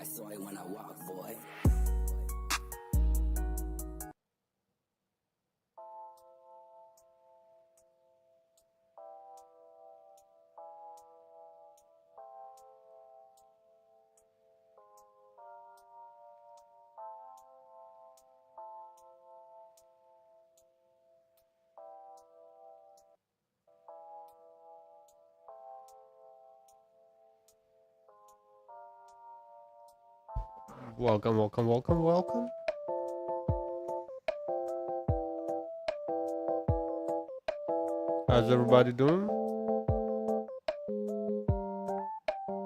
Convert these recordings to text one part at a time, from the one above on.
I saw it when I walk, boy. Welcome, welcome, welcome, welcome. How's everybody doing?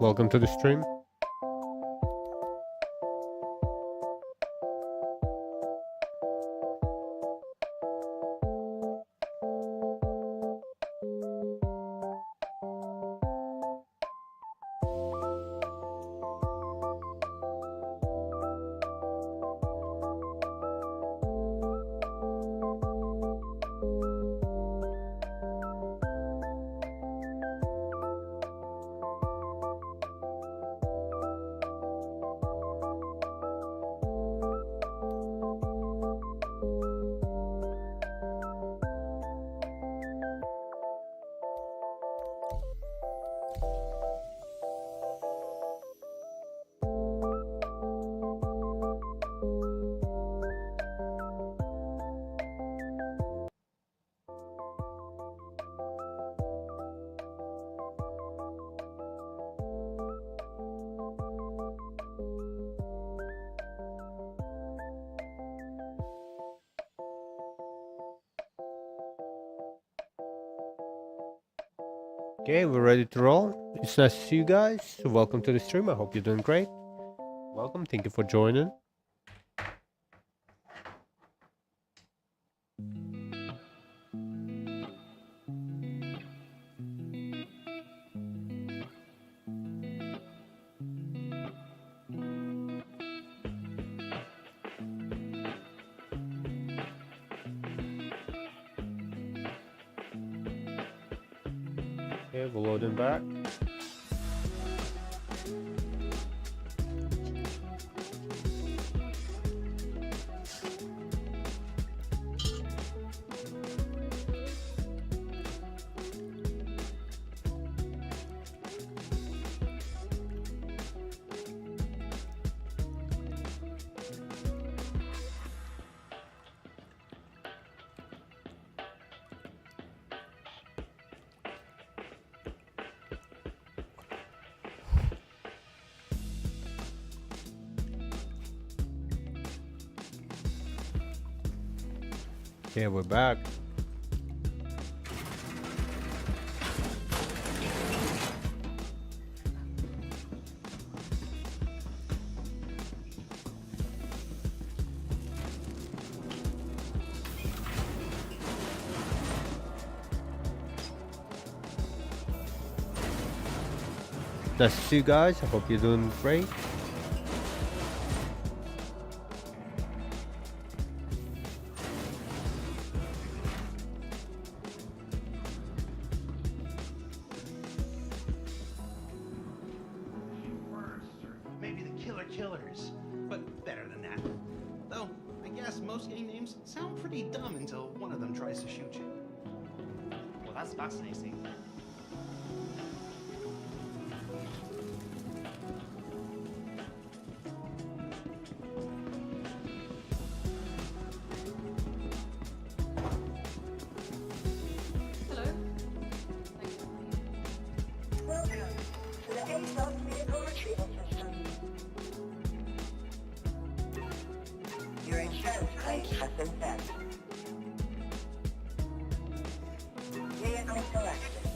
Welcome to the stream. Okay, we're ready to roll. It's nice to see you guys. Welcome to the stream. I hope you're doing great. Welcome. Thank you for joining. Okay, we're loading back. Okay, we're back. Nice to see you guys. I hope you're doing great. Killers, but better than that. Though, I guess most gang names sound pretty dumb until one of them tries to shoot you. Well, that's fascinating. Hello. Welcome to the F8C Vehicle Retrieval System. Your insurance claim has been sent. Vehicle selected.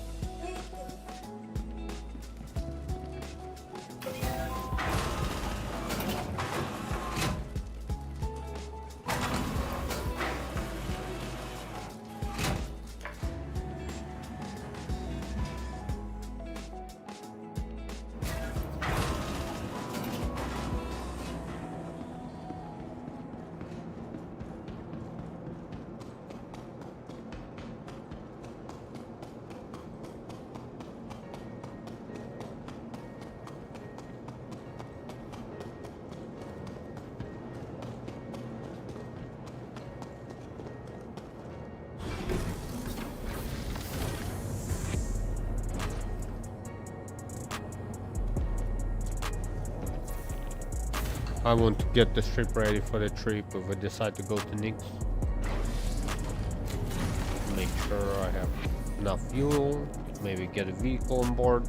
I want to get the ship ready for the trip if we decide to go to Nix. Make sure I have enough fuel, maybe get a vehicle on board.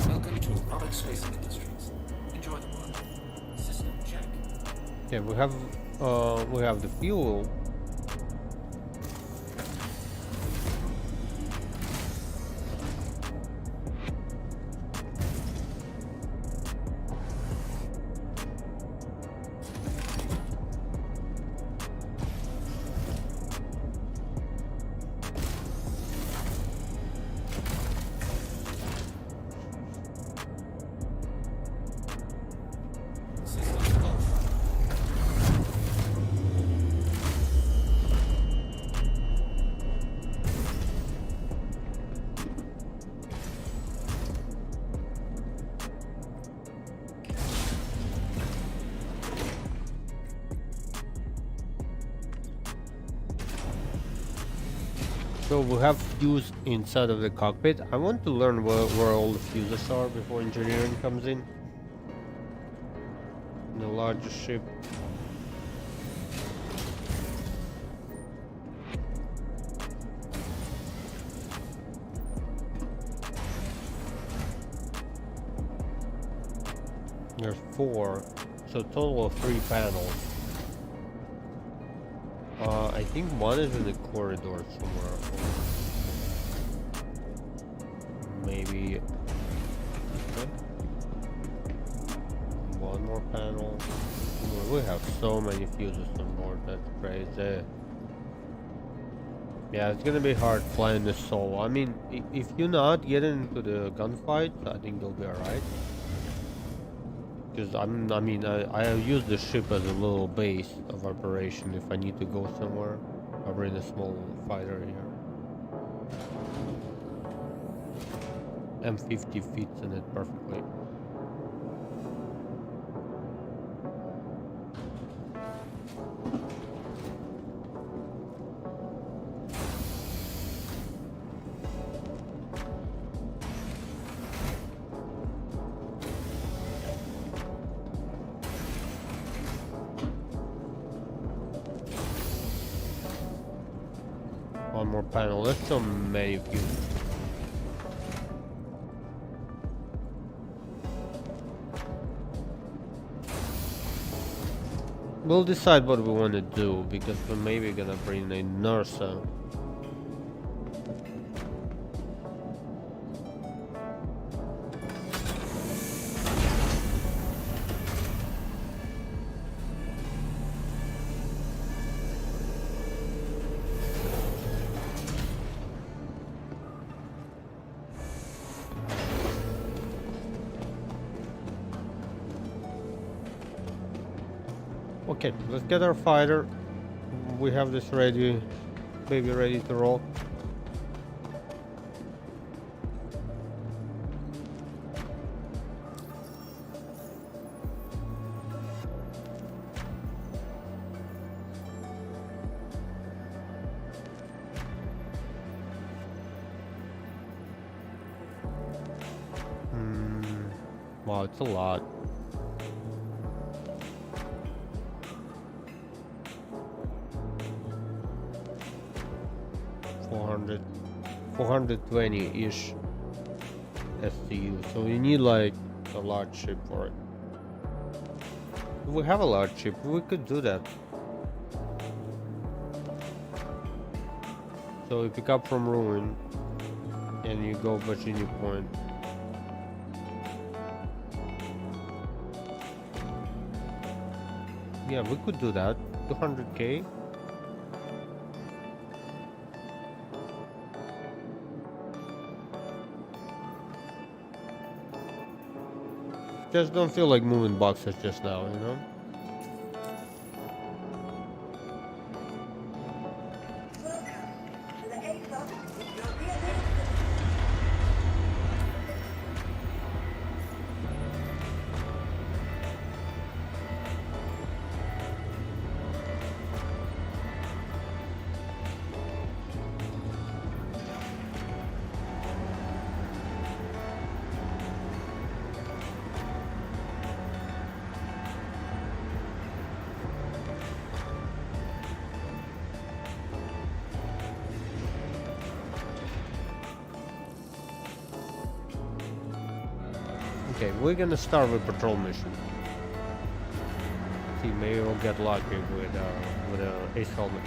Welcome to Robotic Space Industries. Enjoy the work. System check. Yeah, we have the fuel. System off. So we have fuse inside of the cockpit. I want to learn where all the fuses are before engineering comes in. The largest ship. There's 4, so total of 3 panels. I think one is in the corridor somewhere. Maybe okay. One more panel. We have so many fuses on board, that's crazy. Yeah, it's gonna be hard flying this solo. I mean, if you're not getting into the gunfight, I think you'll be alright. Because I use the ship as a little base of operation if I need to go somewhere. I bring a small fighter here. M50 fits in it perfectly. One more panel. That's so many fuses. We'll decide what we want to do because we're maybe gonna bring a nurse out. Okay, let's get our fighter. We have this ready, baby ready to roll. Wow, it's a lot. $420-ish SCU, so we need like a large ship for it. If we have a large ship, we could do that. So we pick up from ruin and you go Virginia Point. Yeah, we could do that. 200k. Just don't feel like moving boxes just now, you know? Welcome to the F8C Lightning. Okay, we're gonna start with patrol mission. See, maybe we'll get lucky with a ace helmet.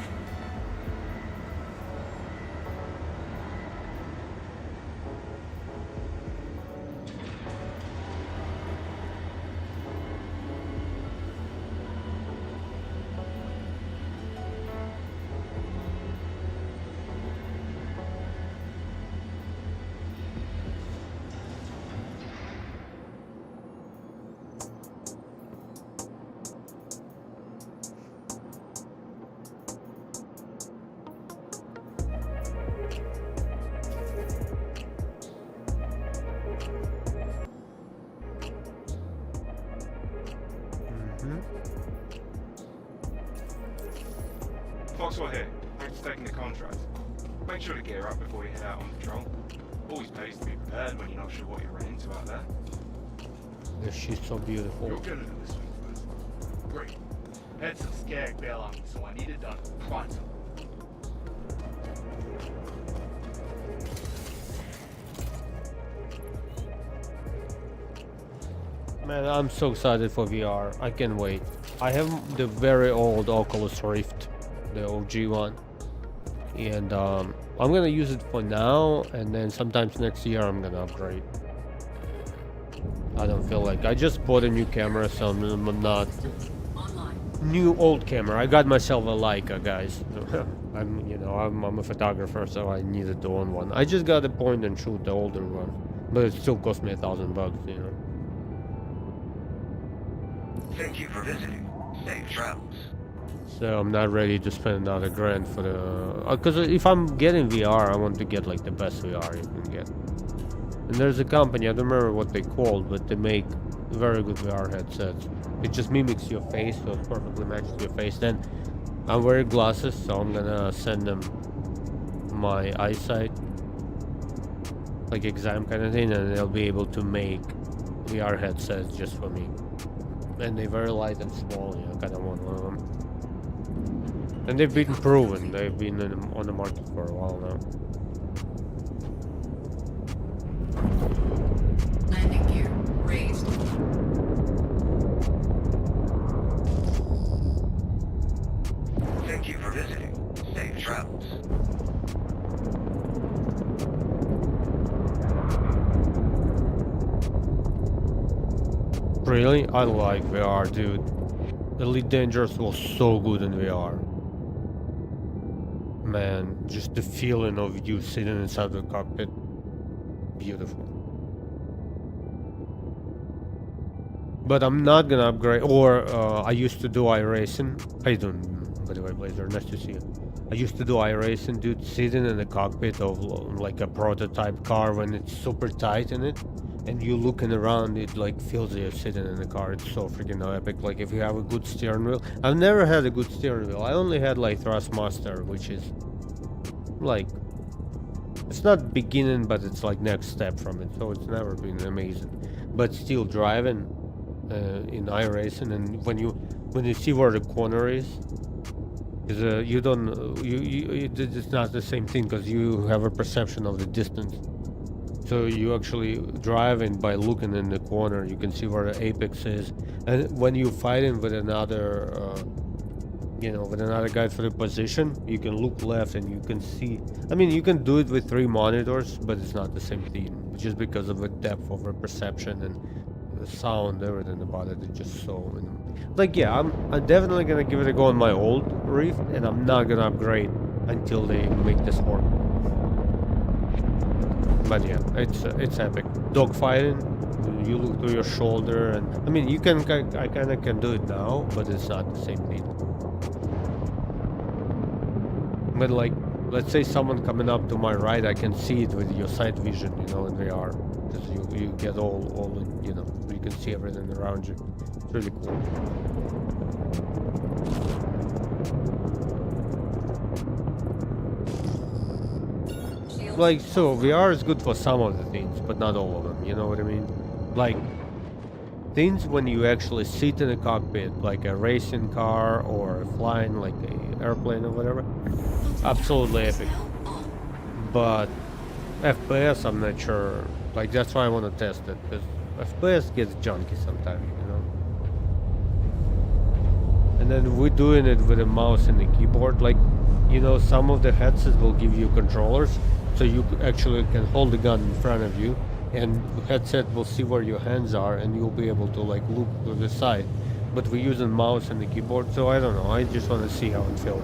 Foxwell here. Thanks for taking the contract. Make sure to gear up before you head out on patrol. Always pays to be prepared when you're not sure what you're running into out there. Yeah, she's so beautiful. You're good at this one first. Great. Had some skag bail on me, so I need it done pronto. Man, I'm so excited for VR. I can't wait. I have the very old Oculus Rift, the OG one, and I'm gonna use it for now, and then sometimes next year I'm gonna upgrade. I don't feel like I just bought a new camera, so I'm not new old camera. I got myself a Leica, guys. I'm a photographer, so I needed to own one. I just got a point and shoot, the older one, but it still cost me $1,000, you know. Thank you for visiting. Safe travels. So I'm not ready to spend another grand for the... Because if I'm getting VR, I want to get like the best VR you can get. And there's a company, I don't remember what they called, but they make very good VR headsets. It just mimics your face, so it perfectly matches your face. Then I'm wearing glasses, so I'm gonna send them my eyesight, like exam kind of thing, and they'll be able to make VR headsets just for me. And they're very light and small, you know, kind of want one of them. And they've been proven, they've been on the market for a while now. Landing gear raised. Thank you for visiting. Safe travels. Really? I like VR, dude. Elite Dangerous was so good in VR. Man, just the feeling of you sitting inside the cockpit. Beautiful. But I'm not gonna upgrade, or I used to do iRacing. I don't, by the way, Blazer, nice to see you. I used to do iRacing, dude, sitting in the cockpit of like a prototype car when it's super tight in it. And you looking around, it like feels you're sitting in the car. It's so freaking epic. Like if you have a good steering wheel. I've never had a good steering wheel. I only had like Thrustmaster, which is like, it's not beginning, but it's like next step from it. So it's never been amazing. But still driving in iRacing, and when you see where the corner is you don't it's not the same thing because you have a perception of the distance. So you actually drive, and by looking in the corner, you can see where the apex is. And when you're fighting with another you know, with another guy for the position, you can look left and you can see. I mean, you can do it with 3 monitors, but it's not the same thing, just because of the depth of the perception and the sound, everything about it. It's just so, you know, like, yeah, I'm definitely gonna give it a go on my old Rift, and I'm not gonna upgrade until they make this work. But yeah, it's epic. Dogfighting, you look to your shoulder, and I mean, you can, I kind of can do it now, but it's not the same thing. But like, let's say someone coming up to my right, I can see it with your sight vision, you know, in VR, because you get all in, you know, you can see everything around you. It's really cool. Like, so VR is good for some of the things, but not all of them, you know what I mean? Like, things when you actually sit in a cockpit, like a racing car or flying like a airplane or whatever, absolutely epic. But FPS, I'm not sure. Like, that's why I want to test it, because FPS gets junky sometimes, you know. And then we're doing it with a mouse and a keyboard. Like, you know, some of the headsets will give you controllers, so you actually can hold the gun in front of you, and the headset will see where your hands are, and you'll be able to like look to the side. But we're using mouse and the keyboard, so I don't know. I just want to see how it feels.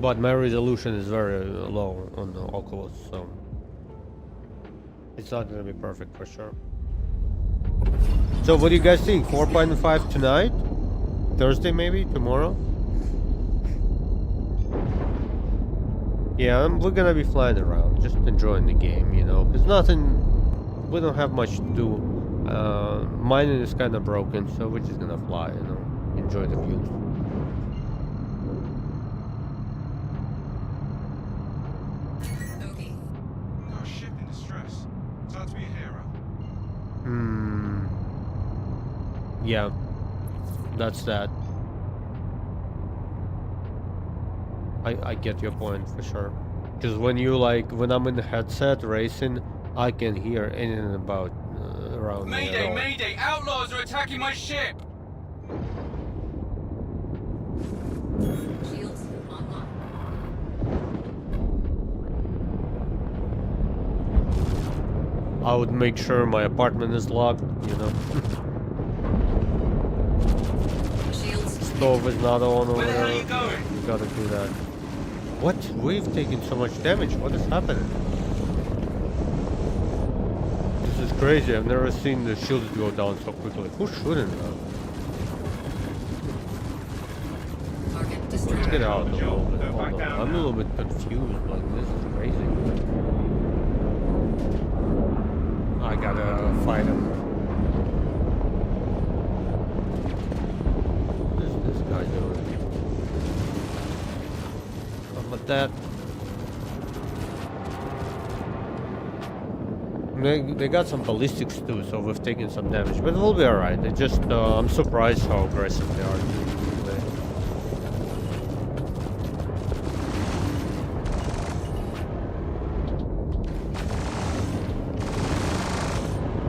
But my resolution is very low on the Oculus, so it's not gonna be perfect for sure. So what do you guys think? 4.5 tonight? Thursday maybe? Tomorrow? Yeah, we're gonna be flying around, just enjoying the game, you know. There's nothing, we don't have much to do. Mine is kind of broken, so we're just gonna fly, you know, enjoy the views. Okay. Got a ship in distress. Time to be a hero. Yeah, that's that. I get your point for sure. Because when you like, when I'm in the headset racing, I can hear anything about around me. Mayday, mayday! Outlaws are attacking my ship! Shields online. I would make sure my apartment is locked, you know. Shields. Stove is not on or Where the hell are whatever. you going? You gotta do that. What? We've taken so much damage. What is happening? This is crazy. I've never seen the shields go down so quickly. Who's shooting now? Target Let's destroyed. get out a little bit. Back Hold on. down I'm a now. little bit confused. Like, this is crazy. I gotta fight him. What is this guy doing? But that they got some ballistics too, so we've taken some damage, but we'll be alright. They just I'm surprised how aggressive they are today.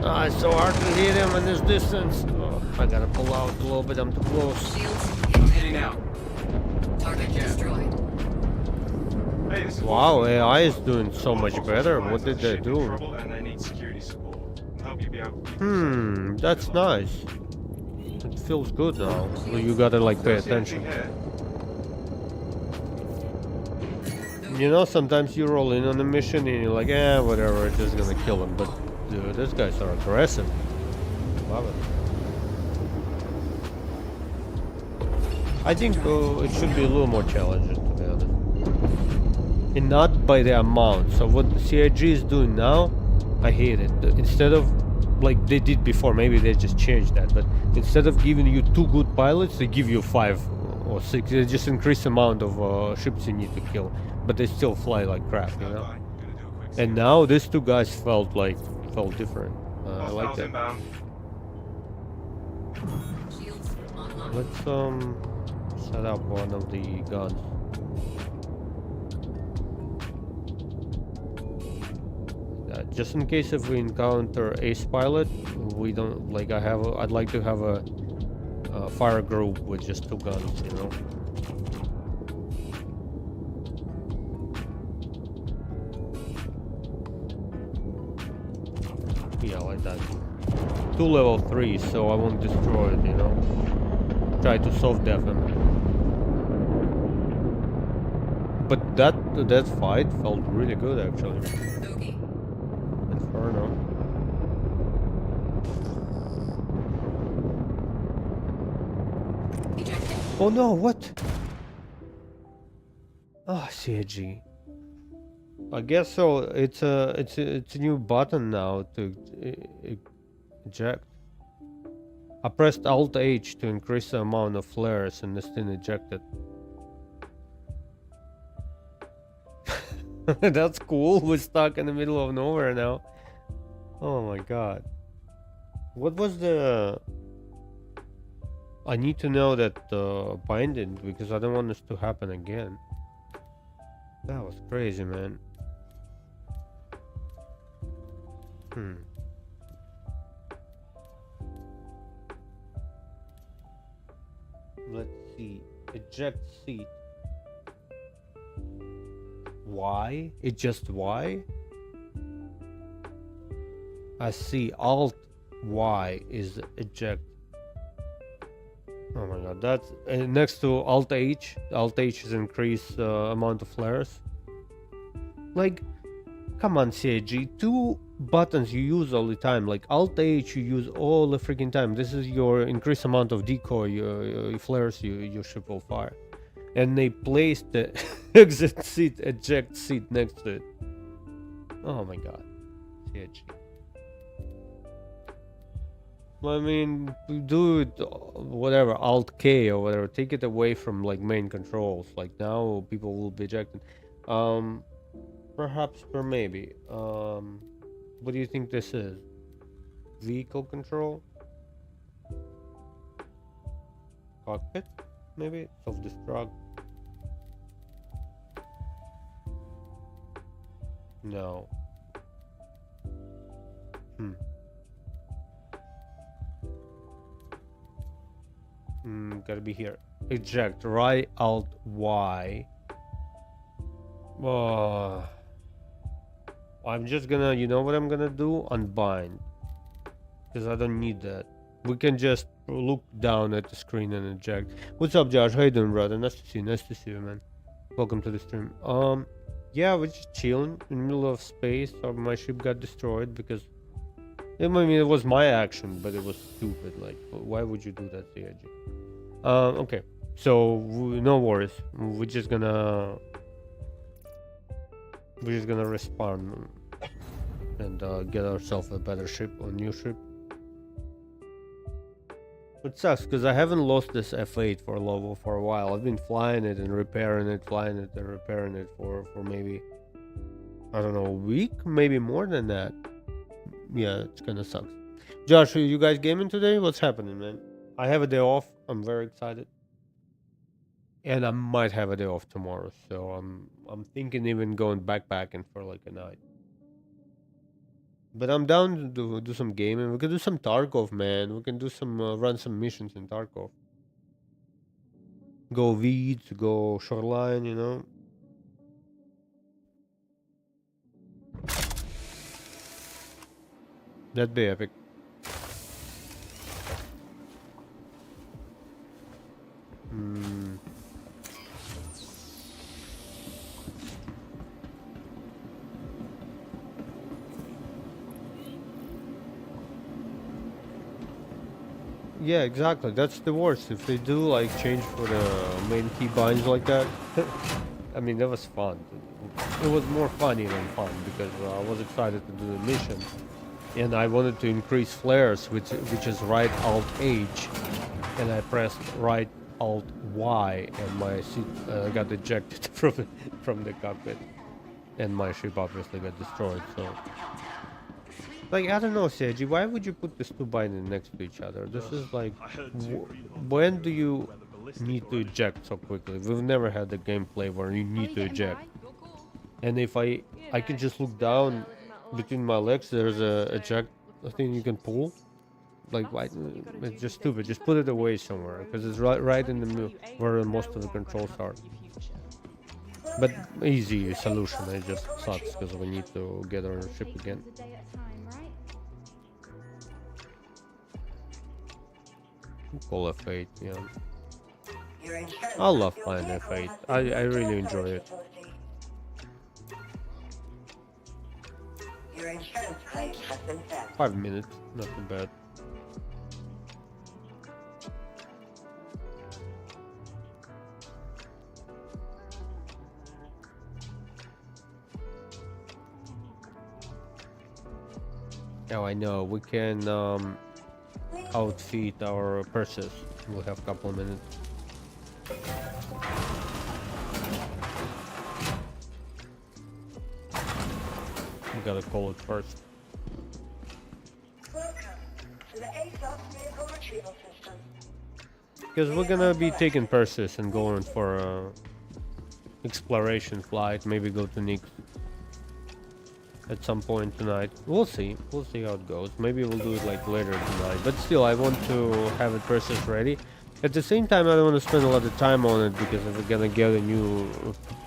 Ah, it's so hard to hit him in this distance. Oh, I gotta pull out a little bit. I'm too close. Shields. I'm heading out. Target destroyed. Hey, this is Wow, Wilson. AI is doing so much Fox better. realized What did that they ship in do? trouble and they need security support. I'll help you be able to keep yourself. That's nice. It feels good now. Well, you gotta like pay Don't see anything attention. here. You know, sometimes you roll in on a mission and you're like, eh, whatever, it's just gonna kill him. But dude, these guys are aggressive. Love it. I think it should be a little more challenging, to be honest. And not by the amount. So what the CIG is doing now, I hate it. Instead of, like they did before, maybe they just changed that, but instead of giving you 2 good pilots, they give you 5 or 6. They just increase the amount of ships you need to kill, but they still fly like crap, you know. Gonna do a quick And now these 2 guys felt different. I like Hostiles that. inbound. Shields online. Let's set up one of the guns. just in case if we encounter ace pilot, we don't like. I'd like to have a fire group with just 2 guns, you know. Yeah, like that. 2 level 3, so I won't destroy it, you know. Try to soft deafen. But that fight felt really good actually. Bogey. Inferno. Ejected. Oh no, what? Ah, CG. I guess so. It's a new button now to eject. I pressed Alt H to increase the amount of flares and it's still ejected. That's cool. We're stuck in the middle of nowhere now. Oh my god. What was the... I need to know that binding because I don't want this to happen again. That was crazy, man. Let's see. Eject seat. Y? It just Y? I see. Alt Y is eject. Oh my god, that's next to Alt H. Alt H is increase amount of flares. Like, come on, CIG. 2 buttons you use all the time. Like Alt H you use all the freaking time. This is your increased amount of decoy flares your ship will fire. And they placed the exit seat, eject seat next to it. Oh my god, CIG. I mean, do it, whatever, Alt K or whatever. Take it away from like main controls. Like now, people will be ejected. Perhaps, or maybe. What do you think this is? Vehicle control? Cockpit? Maybe self-destruct. No. Gotta be here. Eject. Right Alt Y. I'm just gonna, you know what I'm gonna do? Unbind. Because I don't need that. We can just look down at the screen and eject. What's up, Josh? How you doing, brother? Nice to see you. Nice to see you, man. Welcome to the stream. Yeah, we're just chilling in the middle of space. My ship got destroyed because... I mean, it was my action, but it was stupid. Like, why would you do that, CIG? Okay. So, no worries. We're just gonna respawn and get ourselves a better ship, a new ship. It sucks because I haven't lost this F8 for a while. I've been flying it and repairing it, flying it and repairing it for maybe, I don't know, a week, maybe more than that. Yeah, it's kinda sucks. Josh, are you guys gaming today? What's happening, man? I have a day off. I'm very excited. And I might have a day off tomorrow, so I'm thinking even going backpacking for like a night. But I'm down to do some gaming. We can do some Tarkov, man. We can do some run some missions in Tarkov. Go Weeds, go Shoreline, you know. That'd be epic. Yeah, exactly. That's the worst. If they do like change for the main key binds like that. I mean, that was fun. It was more funny than fun because I was excited to do the mission, and I wanted to increase flares, which is right Alt H, and I pressed right Alt Y, and my seat got ejected from the cockpit, and my ship obviously got destroyed. So. Like, I don't know, Seiji, why would you put these 2 bindings next to each other? This is like, when do you need to eject so quickly? We've never had a gameplay where you need to eject. And if I can just look down between my legs there's a jack thing you can pull. Like why? It's just stupid. Just put it away somewhere because it's right in the middle where most of the controls are. But easy solution. It just sucks because we need to get on a ship again. Call F8, yeah. Your insurance I love your playing vehicle F8. has I been really returned to enjoy its it. utility. Your insurance claim has been set. 5 minutes, not too bad. Oh, I know. We can outfit our Perseus. We'll have a couple of minutes. We gotta call it first. Welcome to the F8C vehicle retrieval system. Because we're gonna be taking Perseus and going for a exploration flight. Maybe go to Nick at some point tonight. We'll see. We'll see how it goes. Maybe we'll do it like later tonight. But still, I want to have it Perseus ready. At the same time, I don't want to spend a lot of time on it because if we're gonna get a new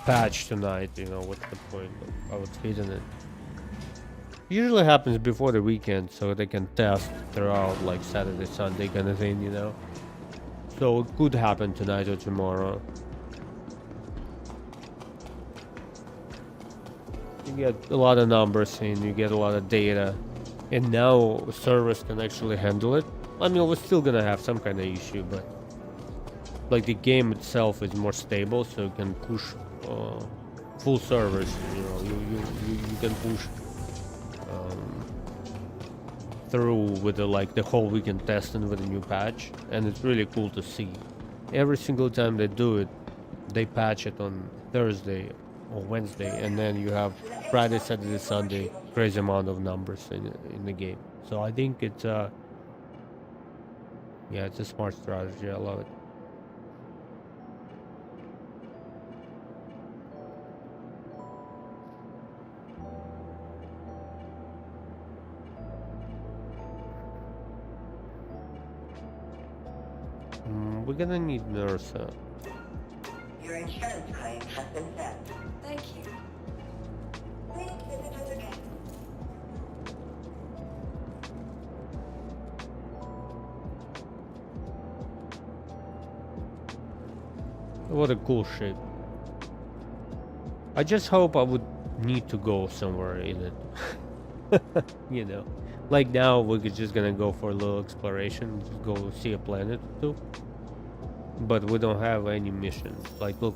patch tonight, you know, what's the point of outfitting it? Usually happens before the weekend, so they can test throughout like Saturday, Sunday kind of thing, you know. So it could happen tonight or tomorrow. You get a lot of numbers in, you get a lot of data, and now servers can actually handle it. I mean, we're still gonna have some kind of issue, but like the game itself is more stable, so you can push full servers. You know, you can push through with the whole weekend testing with a new patch, and it's really cool to see. Every single time they do it, they patch it on Thursday or Wednesday, and then you have Friday, Saturday, Sunday, crazy amount of numbers in the game. So I think it's yeah, it's a smart strategy. I love it. We're gonna need Nursa. Your insurance claim has been set. Thank you. Please visit us again. What a cool ship. I just hope I would need to go somewhere in it. You know, like now we're just gonna go for a little exploration, just go see a planet or two. But we don't have any missions. Like, look.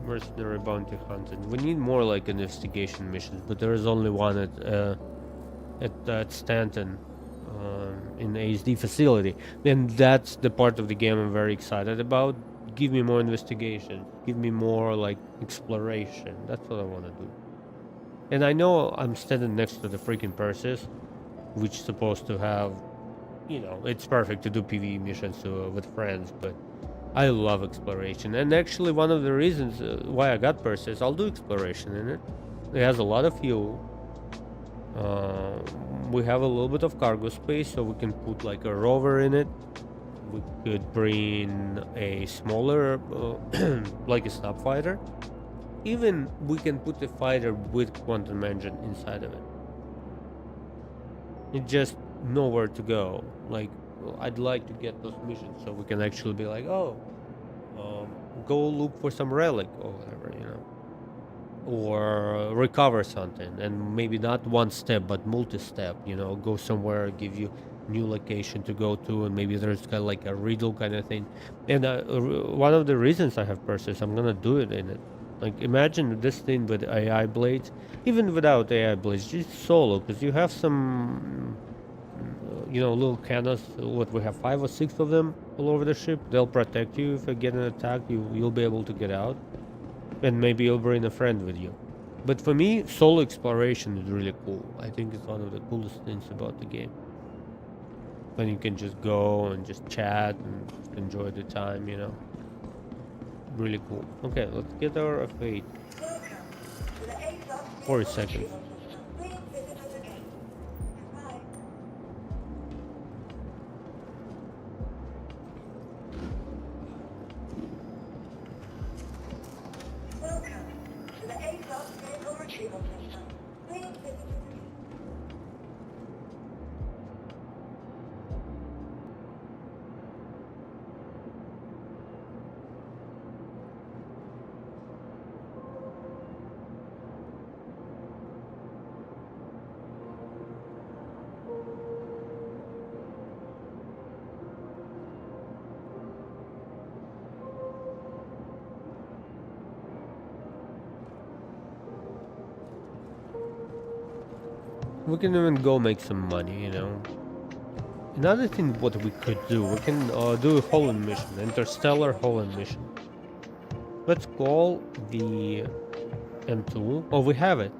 Mercenary bounty hunting. We need more like investigation missions, but there is only one at Stanton. In the ASD facility, and that's the part of the game I'm very excited about. Give me more investigation, give me more like exploration. That's what I want to do. And I know I'm standing next to the freaking Perseus, which is supposed to have, you know, it's perfect to do PvE missions with friends, but I love exploration. And actually one of the reasons why I got Perseus, I'll do exploration in it. It has a lot of fuel. We have a little bit of cargo space, so we can put like a rover in it. We could bring a smaller, like a snub fighter. Even we can put a fighter with quantum engine inside of it. It's just nowhere to go. Like, I'd like to get those missions so we can actually be like, oh, go look for some relic or whatever, you know. Or recover something, and maybe not one step but multi-step, you know, go somewhere, give you new location to go to, and maybe there's kind of like a riddle kind of thing. And one of the reasons I have Perseus, I'm gonna do it in it. Like, imagine this thing with AI blades, even without AI blades, just solo, because you have some you know, little cannons. What, we have 5 or 6 of them all over the ship. They'll protect you if you get an attack. You'll be able to get out. And maybe you'll bring a friend with you. But for me, solo exploration is really cool. I think it's one of the coolest things about the game. When you can just go and just chat and just enjoy the time, you know. really cool. Okay, let's get our F8. Welcome to the A-Dot 40 seconds. Please visit us again. Goodbye. Welcome to the A-Dot Vehicle Retrieval System. Please visit us again. We can even go make some money, you know. Another thing what we could do, we can do a Holland mission, interstellar Holland mission. Let's call the M2. Oh, we have it.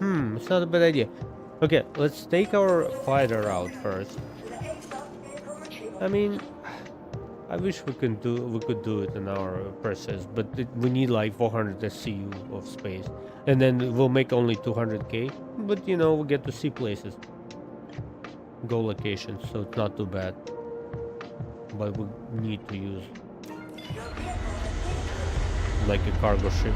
It's not a bad idea. Okay, let's take our fighter out first. To the A-Dot Vehicle Retrieval I mean, I wish we could do it in our Perseus, but we need like 400 SCU of space, and then we'll make only 200k. But you know, we get to see places, go locations, so it's not too bad. But we need to use like a cargo ship.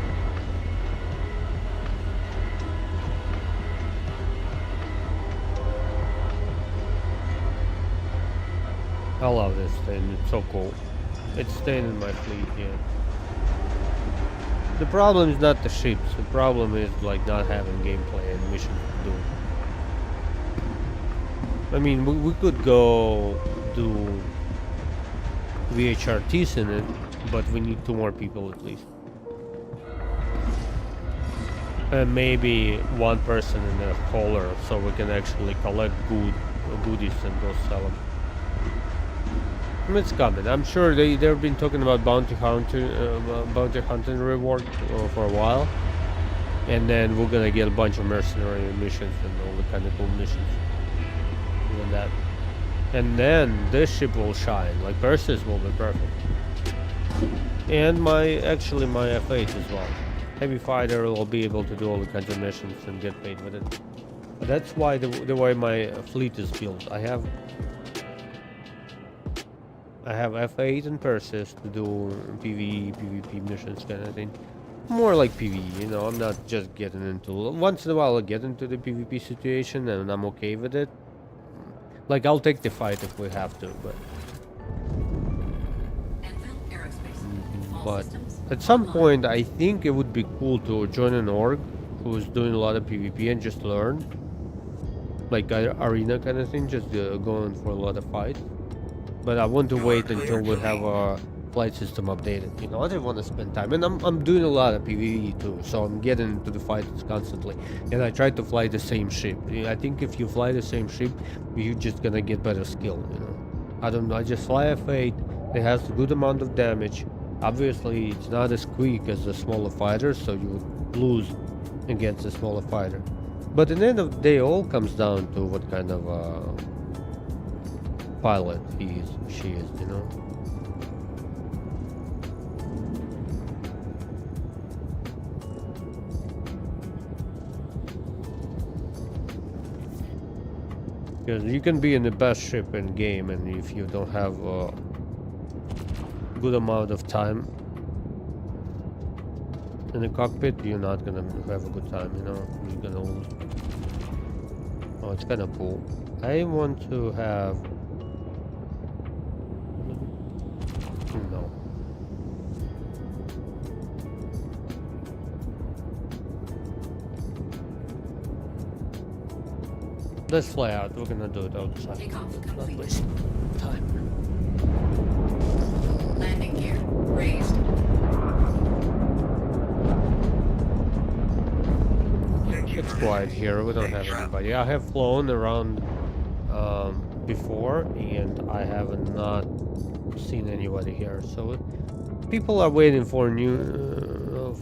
I love this thing, it's so cool. It's staying in my fleet, yeah. The problem is not the ships, the problem is like not having gameplay and missions to do. I mean, we could go do VHRTs in it, but we need 2 more people at least. And maybe 1 person in a hauler, so we can actually collect goodies and go sell them. It's coming. I'm sure they've been talking about bounty hunting reward for a while, and then we're gonna get a bunch of mercenary missions and all the kind of cool missions. And that, and then this ship will shine. Like Perseus will be perfect, and my F8 as well. Heavy fighter will be able to do all the kinds of missions and get paid with it. That's why the way my fleet is built. I have F8 and Perseus to do PvE, PvP missions kind of thing. More like PvE, you know, I'm not just getting into... Once in a while I get into the PvP situation and I'm okay with it. Like, I'll take the fight if we have to, but... But at some point I think it would be cool to join an org who's doing a lot of PvP and just learn. Like arena kind of thing, just going for a lot of fights. But I want to wait until we have our flight system updated. You know, I didn't want to spend time, and I'm doing a lot of PvE too, so I'm getting into the fights constantly. And I try to fly the same ship. I think if you fly the same ship, you're just gonna get better skill. You know, I just fly F8. It has a good amount of damage. Obviously, it's not as quick as the smaller fighter, so you would lose against the smaller fighter. But at the end of the day, it all comes down to what kind of pilot she is, you know. Because you can be in the best ship in game, and if you don't have a good amount of time in the cockpit, you're not gonna have a good time, you know. You're gonna lose. Oh, it's kind of cool. I want to have... No. Let's fly out. We're gonna do it outside. Takeoff Not complete. waste time. Landing gear raised. It's quiet here. We don't have anybody. I have flown around before, and I have not seen anybody here. So people are waiting for new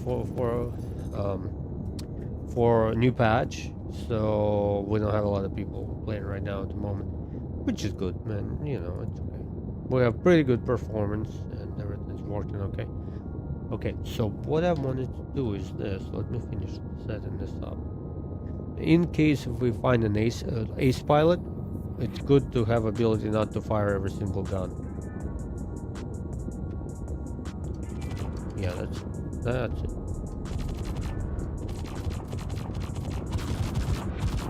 for a new patch. So we don't have a lot of people playing right now at the moment, which is good, man. You know, it's okay. We have pretty good performance and everything's working okay. Okay, so what I wanted to do is this. Let me finish setting this up. In case if we find an ace pilot, it's good to have ability not to fire every single gun. Yeah, that's it.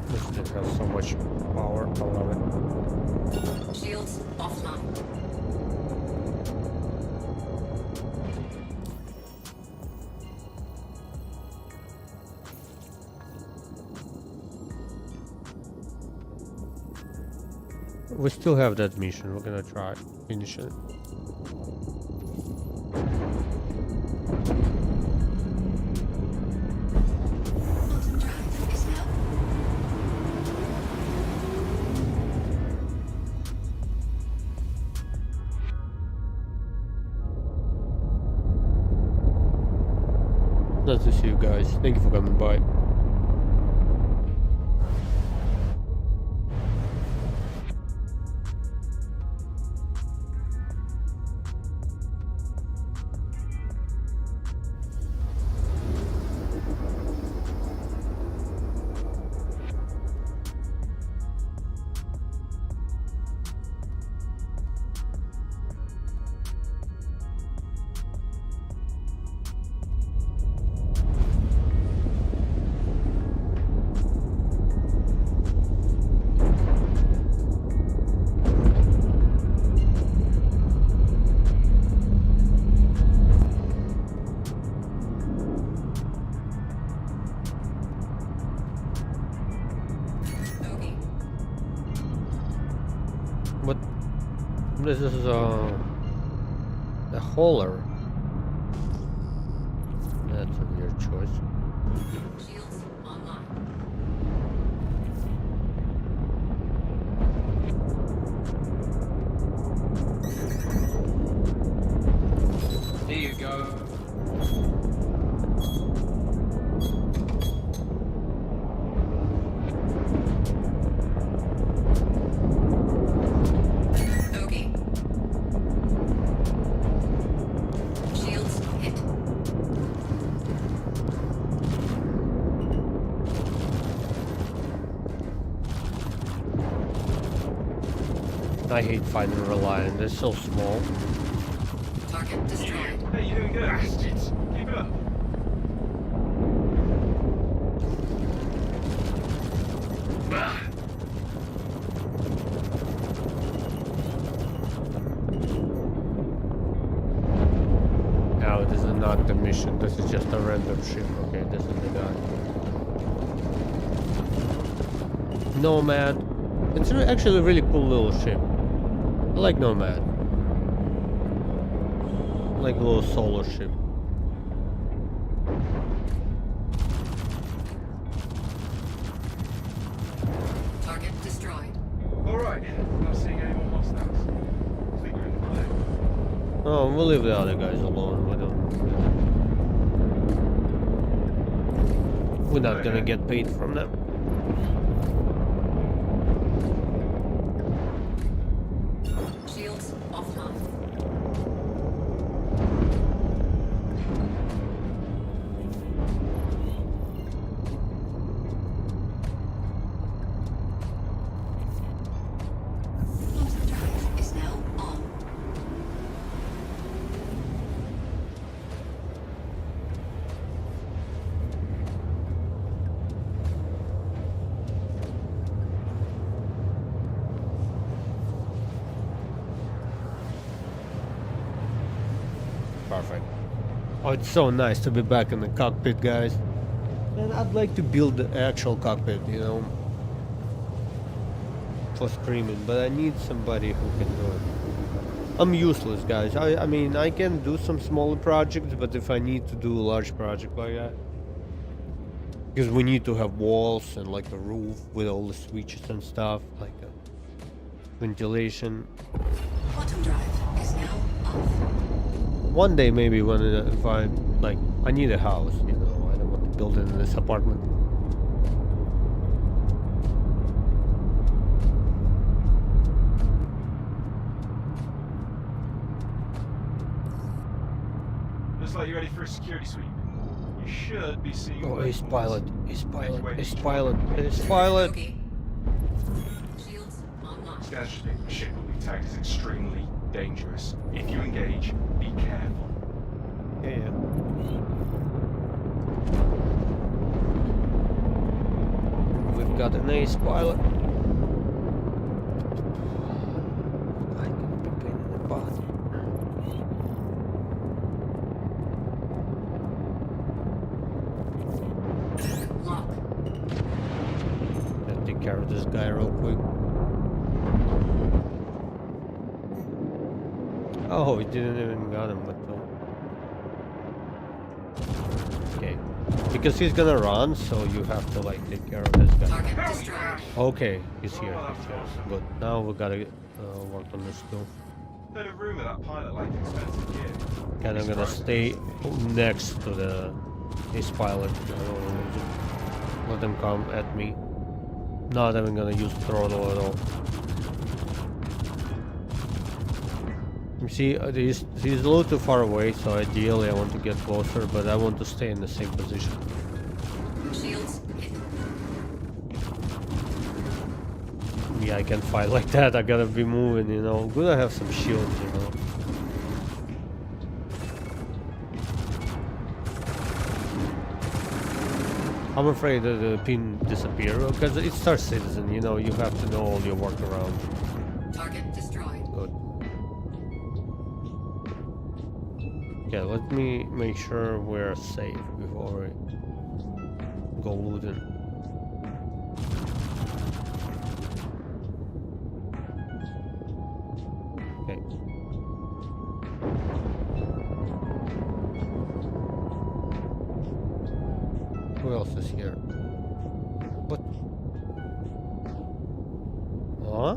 This thing has so much power. I love it. Shields offline. We still have that mission. We're gonna try finish it. Quantum drive is now. Nice to see you guys. Thank you for coming by. Bogey. But this is a hauler. That's a weird choice. Shields online. There you go. Bogey. Shields hit. I hate fighting Reliant. They're so small. Target destroyed. Hey, you're doing good. Bastards. Keep it up. No, this is not the mission. This is just a random ship. Okay, this is the guy. Nomad. It's actually a really cool little ship. I like Nomad. Like a little solo ship. Target destroyed. Alright, not seeing any more hostiles. Think we're in the clear. Oh, we'll leave the other guys alone. We're not gonna get paid from them. Shields offline. Quantum drive is now on. Perfect. Oh, it's so nice to be back in the cockpit, guys. And I'd like to build the actual cockpit, you know, for streaming, but I need somebody who can do it. I'm useless, guys. I mean, I can do some smaller projects, but if I need to do a large project like that, because we need to have walls and like a roof with all the switches and stuff, like ventilation. Quantum drive is now off. One day maybe when if I like I need a house, you know, I don't want to build it in this apartment. like you're ready for a security sweep. You should be seeing. Oh, ace waypoints. pilot, ace Make pilot, way to ace each pilot, one. ace pilot. Bogey. Shields online. This guy's just a ship will be tagged as extremely dangerous. If you engage, be careful. Yeah, yeah. We've got an ace pilot. I can be pain in the butt. Lock. Let's take care of this guy real quick. Oh, he didn't even got him, but okay. Because he's gonna run, so you have to like take care of this guy. Target destroyed. Okay, he's here. Oh, He's here. that's awesome. Good. Now we gotta work on this too. Heard a rumor that pilot liked expensive gear. And I'm gonna stay next to the ace pilot. Just let them come at me. Not even gonna use throttle at all. You see, he's a little too far away, so ideally I want to get closer, but I want to stay in the same position. Shields hit. Yeah, I can't fight like that. I gotta be moving, you know. Good, I have some shields, you know. I'm afraid that the pin disappear because it's Star Citizen, you know. You have to know all your workarounds. Target destroyed. Good. Okay, let me make sure we're safe before we go looting. Okay. Who else is here? What? Huh?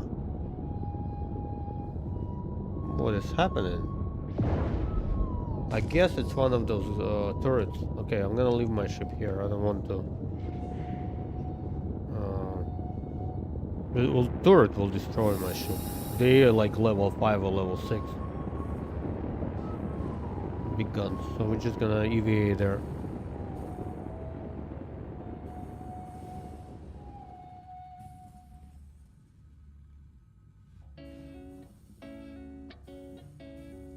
What is happening? I guess it's one of those turrets. Okay, I'm gonna leave my ship here. I don't want to. Well, turret will destroy my ship. They are like level 5 or level 6. Big guns. So we're just gonna EVA there.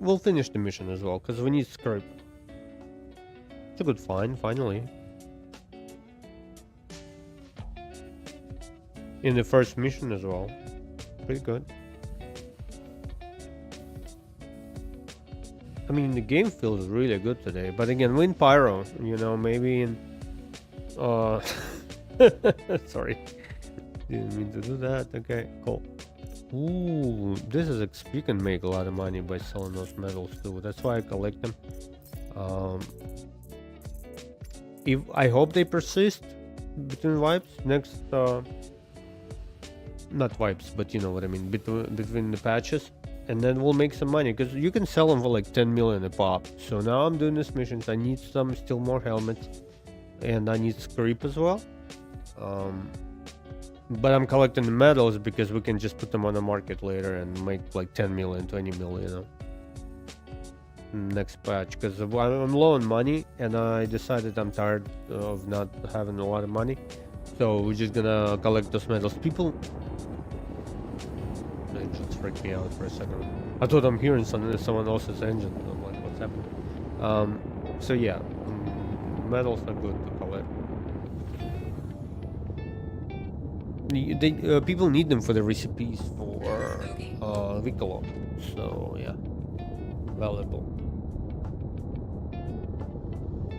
We'll finish the mission as well, because we need script. It's a good find, finally. In the first mission as well. Pretty good. I mean, the game feels really good today, but again, Wind Pyro, you know, maybe in... Sorry. Didn't mean to do that. Okay, cool. Ooh, this is you can make a lot of money by selling those medals too. That's why I collect them. If I hope they persist between wipes next, not wipes, but you know what I mean, between the patches, and then we'll make some money because you can sell them for like 10 million a pop. So now I'm doing these missions. I need still more helmets, and I need scrap as well. But I'm collecting the medals because we can just put them on the market later and make like 10 million, 20 million, you know, next patch. Because I'm low on money and I decided I'm tired of not having a lot of money. So we're just gonna collect those medals. People, it just freaked me out for a second. I thought I'm hearing someone else's engine. I'm like, what's happening? So yeah, medals are good to collect. People need them for the recipes for Vicolo, so yeah, valuable.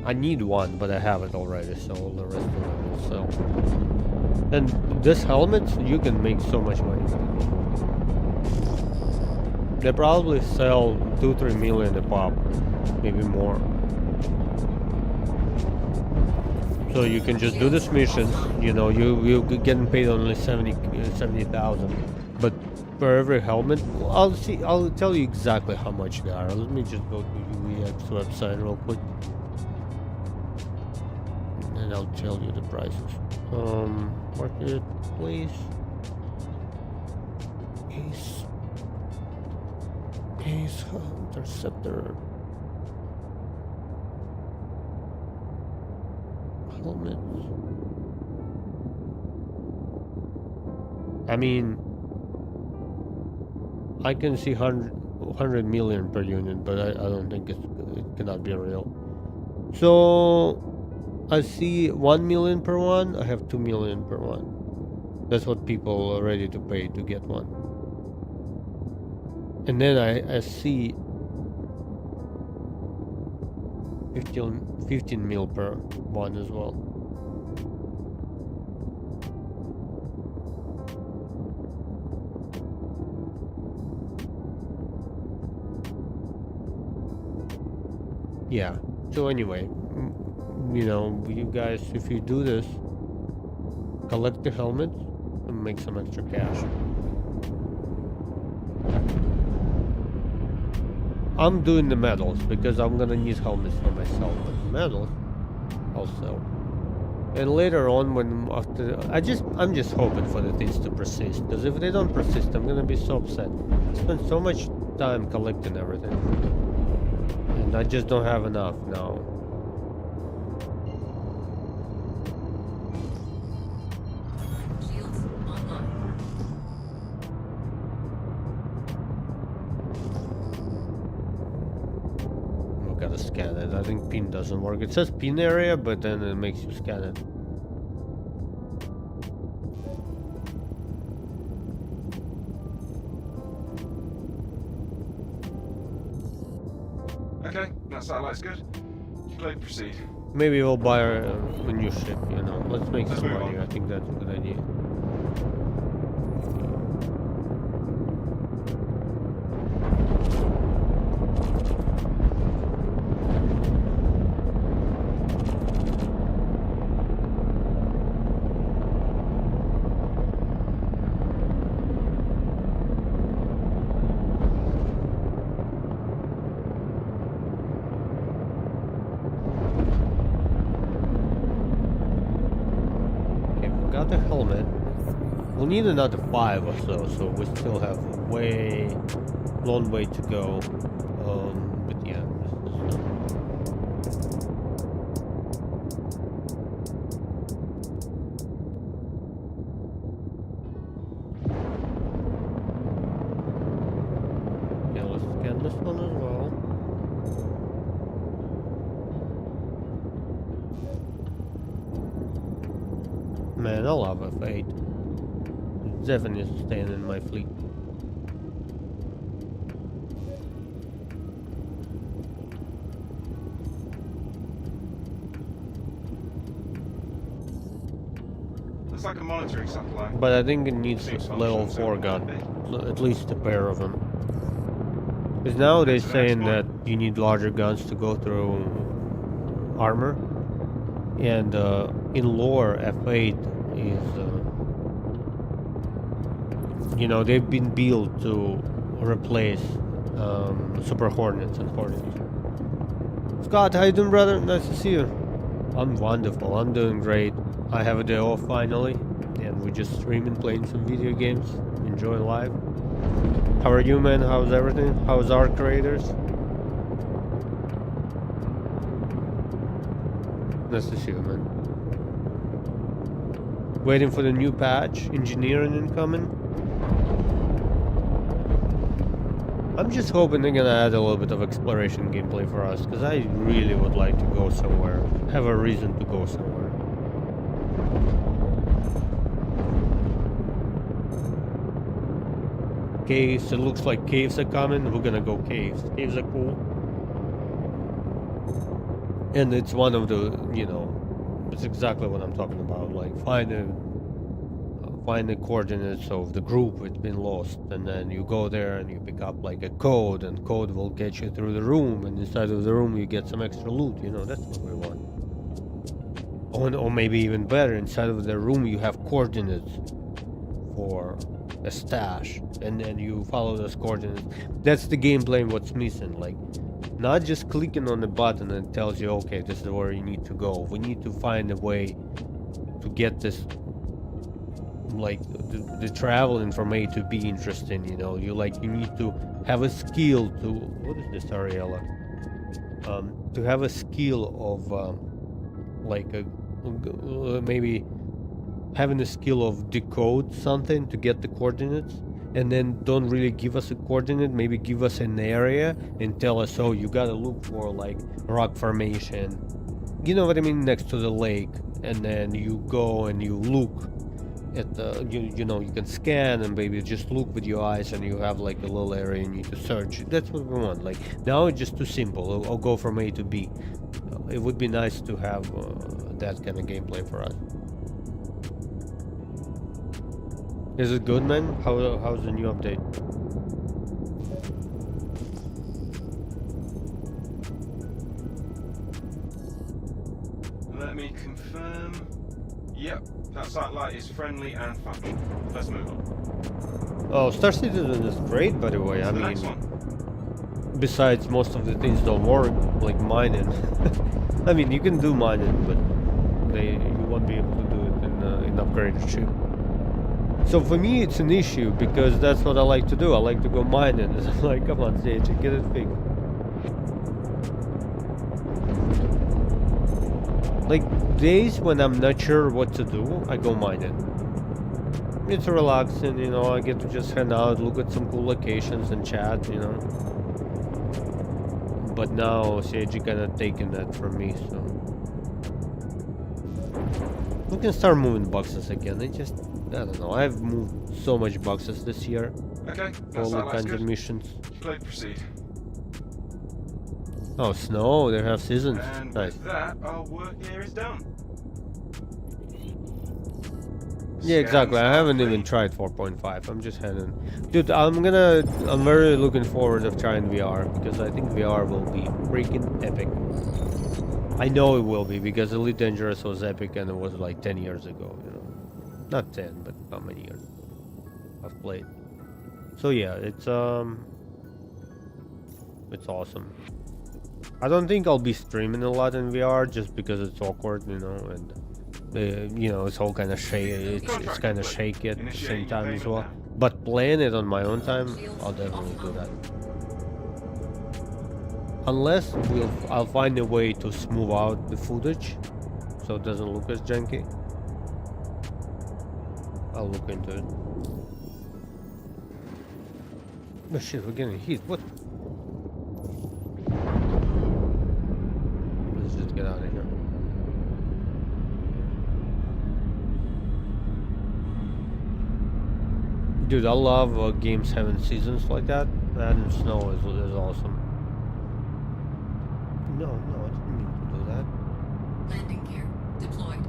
I need one, but I have it already, so all the rest of them will sell. And this helmet, you can make so much money with it. They probably sell 2-3 million a pop, maybe more. So you can just do this mission, you know, you're getting paid only 70,000, but for every helmet, I'll tell you exactly how much they are. Let me just go to UEX website real quick, and I'll tell you the prices. Marketplace, Ace Interceptor. helmets. I mean, I can see 100 million per unit, but I don't think it cannot be real. So I see 1 million per one. I have 2 million per one. That's what people are ready to pay to get one. And then I see 15 mil per one as well. Yeah. So anyway, you know, you guys, if you do this, collect the helmets and make some extra cash. I'm doing the medals because I'm gonna need helmets for myself, but the medals I'll sell. And later on, when after I'm just hoping for the things to persist, because if they don't persist, I'm gonna be so upset. I spent so much time collecting everything, and I just don't have enough now. Shields online. We gotta scan it. I think pin doesn't work. It says pin area, but then it makes you scan it. Okay, that satellite's good. Clear, proceed. Maybe we'll buy a new ship, you know. Let's make Let's some move money. on. I think that's a good idea. Okay, we got the helmet. We'll need another 5 or so we still have a long way to go. But yeah, okay, let's scan this one as well. Man, I love F8. Definitely staying in my fleet. Looks like a monitoring satellite. But I think it needs Seems a level functional, 4 so gun. it might At least a pair of them. Because now they're So the saying next that one. you need larger guns to go through armor. And in lore, F8 is, you know, they've been built to replace Super Hornets and Hornets. Scott, how you doing, brother? Nice to see you. I'm wonderful. I'm doing great. I have a day off finally, and we're just streaming, playing some video games, enjoy life. How are you, man? How's everything? How's our creators? Nice to see you, man. Waiting for the new patch, engineering incoming. I'm just hoping they're gonna add a little bit of exploration gameplay for us, because I really would like to go somewhere, have a reason to go somewhere. Caves, it looks like caves are coming. We're gonna go caves. Caves are cool. And it's one of the, you know, it's exactly what I'm talking about. Like, find the coordinates of the group that's been lost, and then you go there and you pick up like a code, and code will get you through the room, and inside of the room you get some extra loot. You know, that's what we want. Or maybe even better, inside of the room you have coordinates for a stash, and then you follow those coordinates. That's the gameplay. What's missing, like, not just clicking on the button and it tells you, okay, this is where you need to go. We need to find a way to get this, like, the traveling from A to B interesting. You know, you need to have a skill to, what is this, Ariella? To have a skill of like maybe having the skill of decode something to get the coordinates, and then don't really give us a coordinate, maybe give us an area and tell us, oh, you gotta look for like rock formation, you know what I mean, next to the lake, and then you go and you look at the, you know, you can scan and maybe just look with your eyes and you have like a little area you need to search. That's what we want. Like now it's just too simple. I'll go from A to B. It would be nice to have that kind of gameplay for us. Is it good, man? How's the new update? Let me confirm. Yep, that satellite is friendly and functional. Let's move on. Oh, Star Citizen is great, by the way. I The mean, next one. besides most of the things don't work, like mining. I mean, you can do mining, but you won't be able to do it in upgraded ship. So for me, it's an issue because that's what I like to do. I like to go mining. It's like, come on, Sage, get it fixed. Like days when I'm not sure what to do, I go mining. It's relaxing, you know. I get to just hang out, look at some cool locations, and chat, you know. But now Sage kind of taking that from me, so we can start moving boxes again. I don't know. I've moved so much boxes this year. Okay, that All the satellite's kinds of good. missions. Play proceed. Oh, snow! They have seasons. And Nice. with that, our work here is done. Yeah, exactly. I Scans haven't even complete. tried 4.5. I'm just heading. Dude, I'm very looking forward of trying VR because I think VR will be freaking epic. I know it will be because Elite Dangerous was epic and it was like 10 years ago, you know. Not 10, but how many years I've played. So yeah, it's awesome. I don't think I'll be streaming a lot in VR just because it's awkward, you know, and you know, it's all kind of shaky. It's kind of shaky at the same time as well. But playing it on my own time, I'll definitely do that. Unless I'll find a way to smooth out the footage so it doesn't look as janky. I'll look into it. Oh shit, we're getting hit. What? Let's just get out of here. Dude, I love games having seasons like that. And snow is awesome. No, I didn't mean to do that. Landing gear deployed.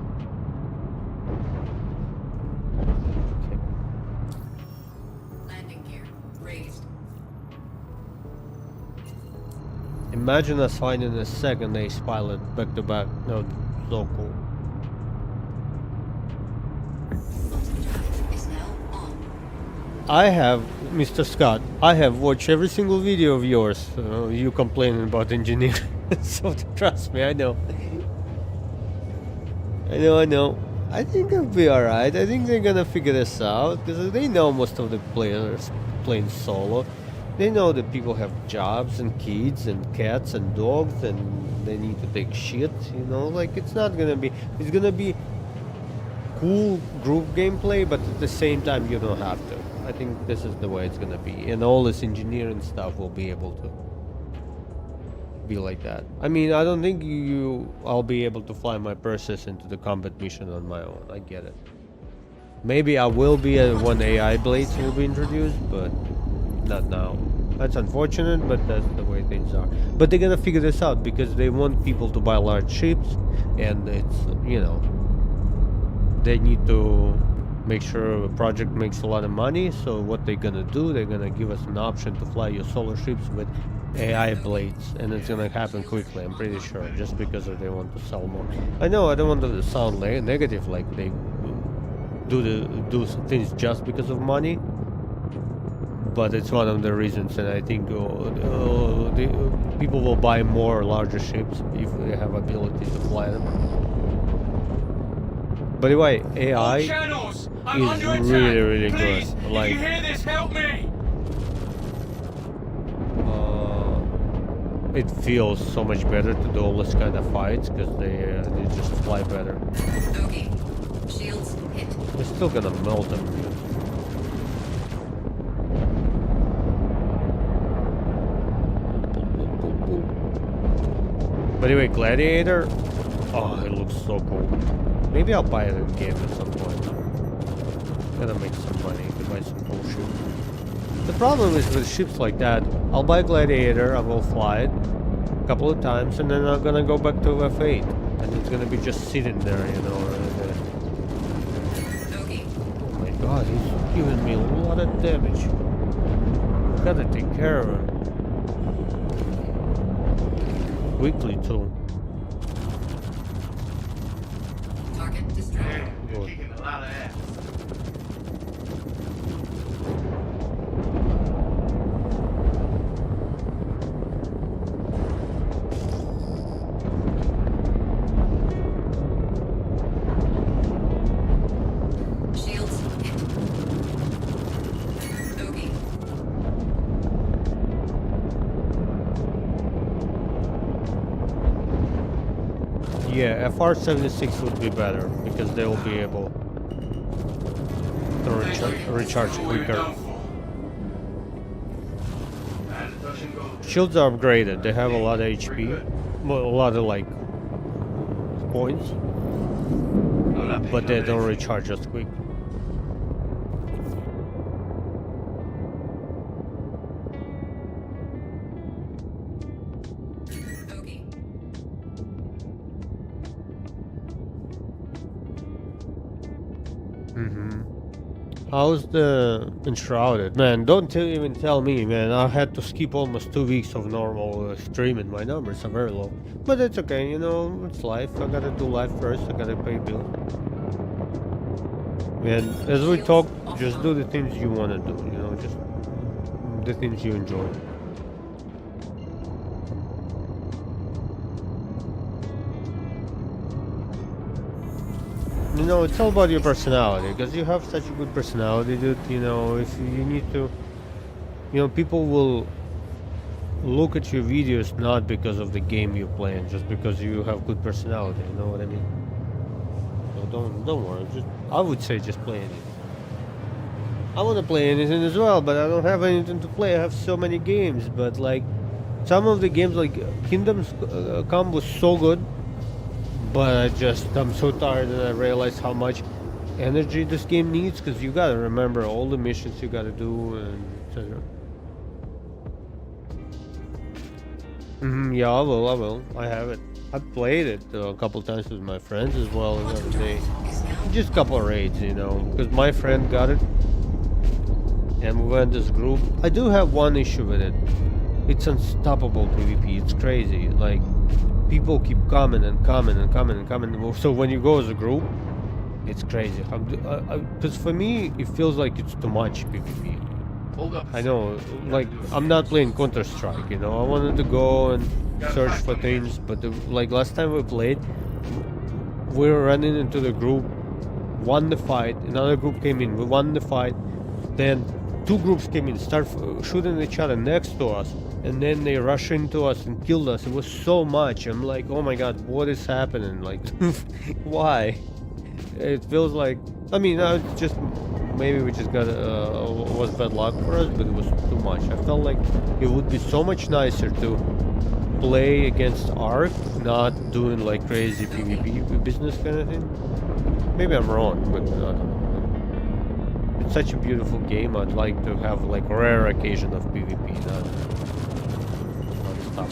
Okay. Landing gear raised. Imagine us finding a second ace pilot back to back. No, so cool. Is now on. I have, Mr. Scott, I have watched every single video of yours. You complaining about engineering. So trust me, I know. I know. I think it'll be alright. I think they're gonna figure this out because they know most of the players playing solo. They know that people have jobs and kids and cats and dogs and they need to take shit, you know, like it's gonna be cool group gameplay, but at the same time you don't have to. I think this is the way it's gonna be, and all this engineering stuff will be able to be like that. I mean, I don't think I'll be able to fly my Perseus into the combat mission on my own. I get it. Maybe I will be when AI blades will be introduced, but not now. That's unfortunate, but that's the way things are. But they're gonna figure this out because they want people to buy large ships, and it's, you know, they need to make sure a project makes a lot of money. So what they're gonna do, they're gonna give us an option to fly your solar ships with AI blades, and it's gonna happen quickly, I'm pretty sure, just because they want to sell more. I know I don't want to sound negative, like they do things just because of money, but it's one of the reasons, and I think people will buy more larger ships if they have ability to fly them. By the way, AI is really good. Like, hear this, help me! it feels so much better to do all this kind of fights because they just fly better. Bogey. Shields hit. We're still gonna melt them. But anyway, Gladiator. Oh, it looks so cool. Maybe I'll buy it in game at some point. Gotta make some money to buy some cool ships. The problem is with ships like that, I'll buy Gladiator, I will fly it a couple of times, and then I'm gonna go back to F8, and it's gonna be just sitting there, you know. Bogey. Oh my god, he's giving me a lot of damage. Gotta take care of him. Quickly too. Target destroyed. You're kicking a lot of ass. Shields hit. Bogey. Yeah, FR-76 would be better because they will be able to recharge quicker. Shields are upgraded. They have a lot of HP, well, a lot of like points, but they don't recharge as quick. Bogey. How's the Enshrouded? Man, don't even tell me, man. I had to skip almost 2 weeks of normal streaming. My numbers are very low. But it's okay, you know, it's life. I gotta do life first. I gotta pay bills. Man, as we talk, just do the things you wanna do, you know, just the things you enjoy. You know, it's all about your personality, because you have such a good personality, dude. You know, if you need to, you know, people will look at your videos not because of the game you're playing, just because you have good personality. You know what I mean? So don't worry. Just, I would say just play anything. I want to play anything as well, but I don't have anything to play. I have so many games, but like some of the games, like Kingdoms Come was so good. But I'm so tired and I realize how much energy this game needs, because you gotta remember all the missions you gotta do and etc. Yeah, I will. I have it. I played it a couple times with my friends as well the other day. Just a couple of raids, you know, because my friend got it. And we went this group. I do have one issue with it. It's unstoppable PvP. It's crazy. Like, people keep coming and coming and coming and coming. So when you go as a group, it's crazy. Because for me, it feels like it's too much PvP. I know, like, I'm not playing Counter-Strike, you know. I wanted to go and search for things, but like last time we played, we were running into the group, won the fight, another group came in, we won the fight, then two groups came in, start shooting each other next to us, and then they rushed into us and killed us. It was so much. I'm like, oh my god, what is happening? Like, why? It feels like, I mean, it's just, maybe we just got, was bad luck for us, but it was too much. I felt like it would be so much nicer to play against Ark, not doing like crazy PvP business kind of thing. Maybe I'm wrong, but I don't know. It's such a beautiful game. I'd like to have like rare occasion of PvP, not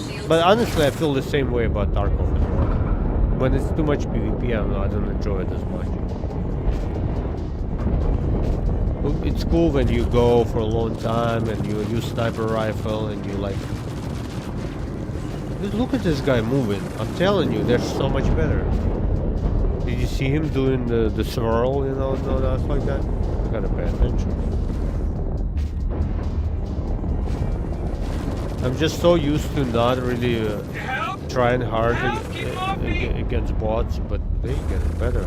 stuff. But honestly, I feel the same way about Tarkov as well. When it's too much PvP, I don't enjoy it as much. It's cool when you go for a long time and you use sniper rifle and you like. Just look at this guy moving. I'm telling you, they're so much better. Did you see him doing the swirl? You know, stuff like that. I gotta pay attention. I'm just so used to not really trying hard against bots, but they get better.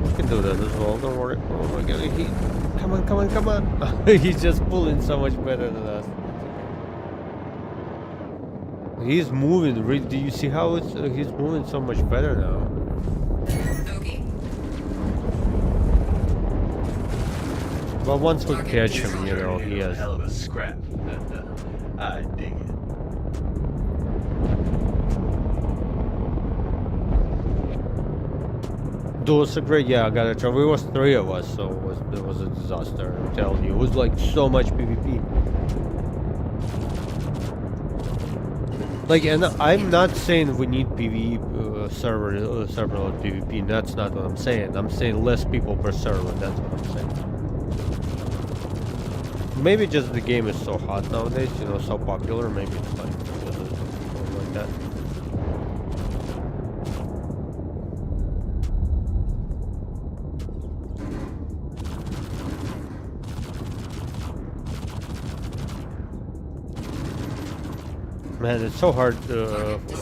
We can do that as well, don't worry. Oh my god, come on. He's just pulling so much better than us. He's moving. Do you see how he's moving so much better now? Bogey. But once we catch him, you know, he has. Hell of a scrap. I dig it. Those are great. Yeah, I got it. It was 3 of us, so it was a disaster. I'm telling you, it was like so much PvP. Like, and I'm not saying we need PvE server PvP. That's not what I'm saying. I'm saying less people per server. That's what I'm saying. Maybe just the game is so hot nowadays, you know, so popular. Maybe it's like because of something like that. Man, it's so hard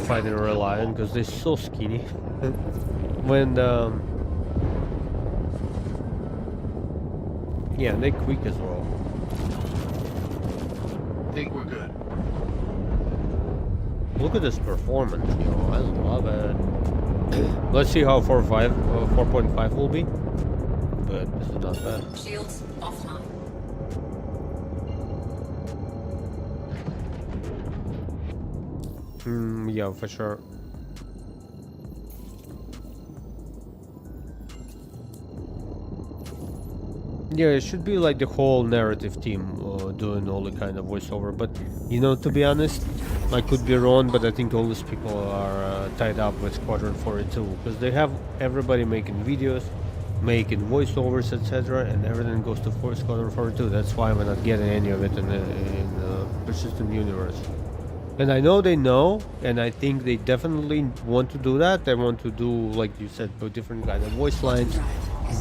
fighting a Reliant because they're so skinny. When yeah, they quick as well. Think we're good. Look at this performance, you know, I love it. Let's see how 4.5 will be. But this is not bad. Shields offline. Yeah, for sure. Yeah, it should be like the whole narrative team doing all the kind of voiceover. But, you know, to be honest, I could be wrong, but I think all these people are tied up with Squadron 42. Because they have everybody making videos, making voiceovers, etc. And everything goes to Squadron 42. That's why we're not getting any of it in the Persistent Universe. And I know they know, and I think they definitely want to do that. They want to do, like you said, different kind of voice lines.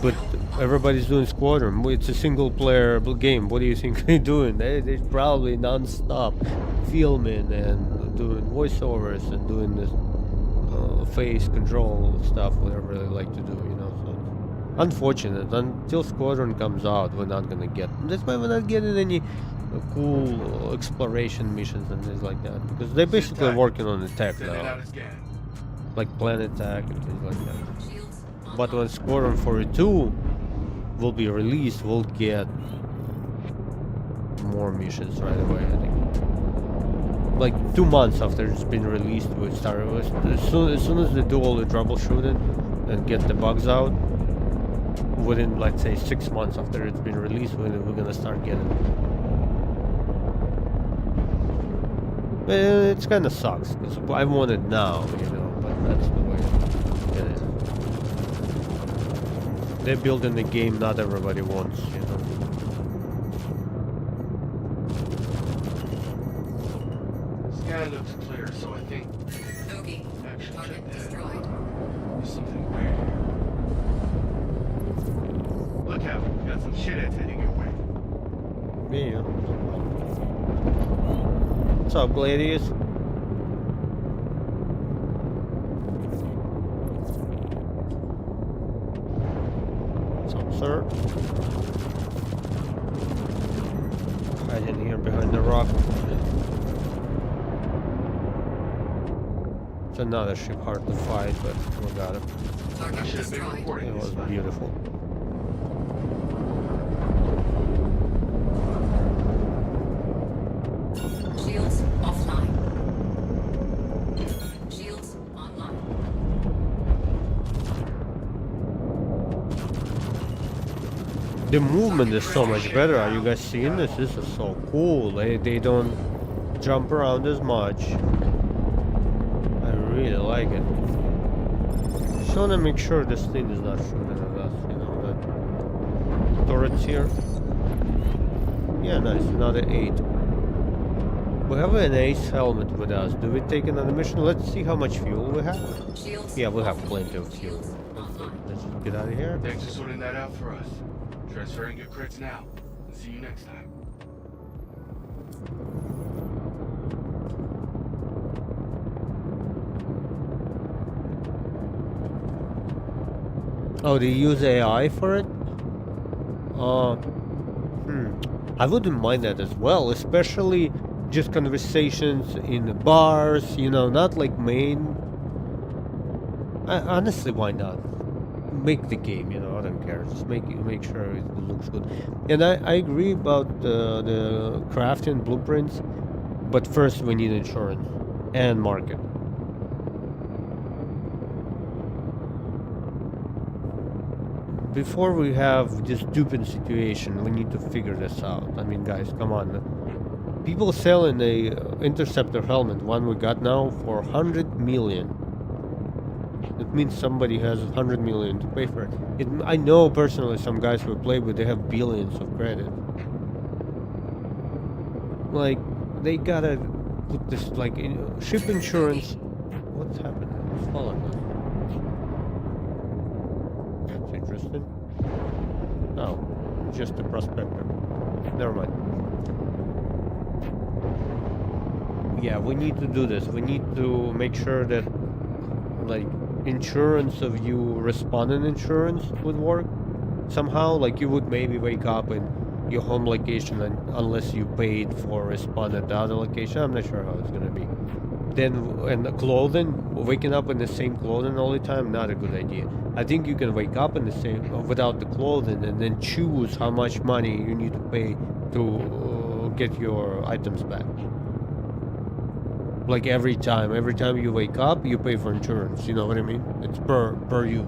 But everybody's doing Squadron. It's a single-player game. What do you think they're doing? They're probably non-stop filming and doing voiceovers and doing this face control stuff, whatever they like to do, you know. So unfortunate. Until Squadron comes out, we're not gonna get. That's why we're not getting any cool exploration missions and things like that, because they're basically working on the tech now, like planet tech and things like that. But when Squadron 42 will be released, we'll get more missions right away, I think. Like 2 months after it's been released, we start as soon as they do all the troubleshooting and get the bugs out, within, let's say, 6 months after it's been released, we're gonna start getting it. It kind of sucks because I want it now, you know, but that's the way it is. They're building the game not everybody wants, you know. Sky looks clear, so I think Bogey. action Target check that. destroyed. There's something weird here. Look out, we got some shitheads heading your way. Yeah. What's up, ladies? What's up, sir? Hide in here behind the rock. It's another ship, hard to fight, but we got it. Target should have been destroyed. recording It this was fight. beautiful. Shields offline. Shields online. The movement is so much better. Are you guys seeing this? This is so cool. They don't jump around as much. I really like it. Just wanna make sure this thing is not shooting at us, you know, that turrets here. Yeah, nice, another 8. We have an ace helmet with us. Do we take another mission? Let's see how much fuel we have. Shields. Yeah, we'll have offline. plenty of fuel. Shields online. Let's just get out of here. Thanks for sorting that out for us. Transferring your crits now. And see you next time. Oh, they use AI for it? I wouldn't mind that as well, especially just conversations in the bars, you know, not like main. Honestly, why not? Make the game, you know, I don't care. Just make sure it looks good. And I agree about the crafting blueprints, but first we need insurance and market. Before we have this stupid situation, we need to figure this out. I mean, guys, come on. People selling a interceptor helmet, one we got now, for 100 million. It means somebody has 100 million to pay for it. I know personally some guys who play with, they have billions of credit. Like, they gotta put this, like, ship insurance. What's happening? What's falling now? That's interesting. Oh, just a prospector. Never mind. Yeah, we need to do this. We need to make sure that, like, insurance of you responding insurance would work somehow. Like, you would maybe wake up in your home location unless you paid for respond at the other location. I'm not sure how it's gonna be. Then, and the clothing, waking up in the same clothing all the time, not a good idea. I think you can wake up in the same without the clothing and then choose how much money you need to pay to get your items back. Like every time you wake up, you pay for insurance. You know what I mean? It's per use.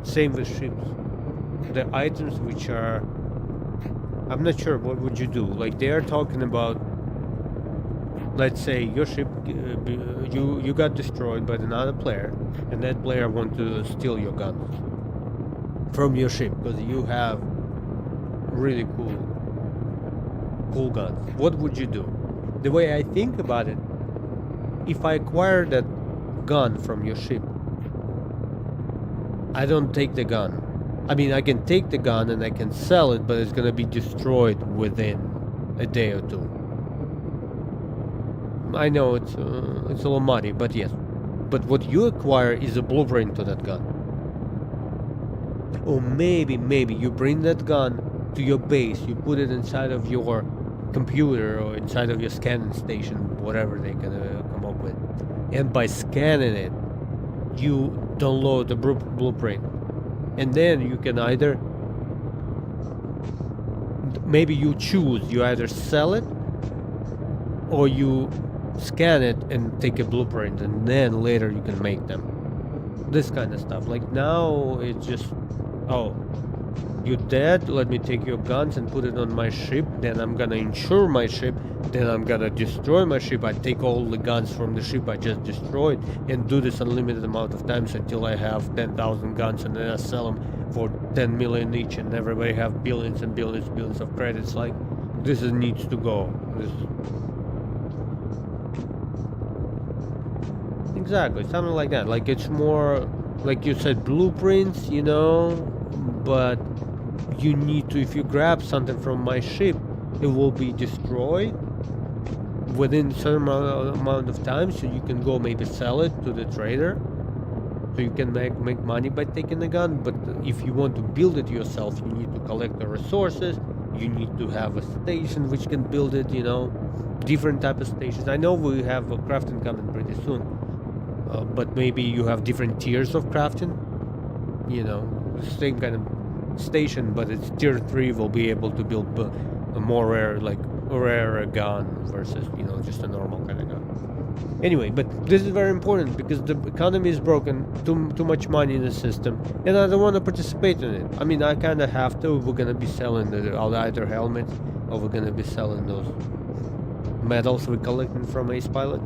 Same with ships. The items which are, I'm not sure. What would you do? Like, they are talking about. Let's say your ship, you got destroyed by another player, and that player want to steal your guns from your ship because you have really cool guns. What would you do? The way I think about it, if I acquire that gun from your ship, I don't take the gun. I mean, I can take the gun and I can sell it, but it's gonna be destroyed within a day or two. I know it's a little muddy, but yes. But what you acquire is a blueprint to that gun. Or maybe you bring that gun to your base, you put it inside of your computer or inside of your scanning station, whatever they're gonna come up with. And by scanning it, you download the blueprint. And then you can either, maybe you choose, you either sell it or you scan it and take a blueprint, and then later you can make them. This kind of stuff. Like, now it's just, oh, you're dead, let me take your guns and put it on my ship, then I'm gonna insure my ship, then I'm gonna destroy my ship, I take all the guns from the ship I just destroyed and do this unlimited amount of times until I have 10,000 guns, and then I sell them for 10 million each, and everybody have billions and billions of credits. Like, this needs to go. Exactly, something like that. Like, it's more, like you said, blueprints, you know, but you need to, if you grab something from my ship, it will be destroyed within a certain amount of time, so you can go maybe sell it to the trader, so you can make money by taking the gun. But if you want to build it yourself, you need to collect the resources, you need to have a station which can build it, you know, different type of stations. I know we have a crafting coming pretty soon, but maybe you have different tiers of crafting, you know, same kind of station, but it's tier 3 will be able to build a more rare, like rare gun versus, you know, just a normal kind of gun. Anyway, but this is very important because the economy is broken, too much money in the system, and I don't want to participate in it. I mean, I kind of have to. We're gonna be selling either helmets, or we're gonna be selling those medals we're collecting from Ace Pilot,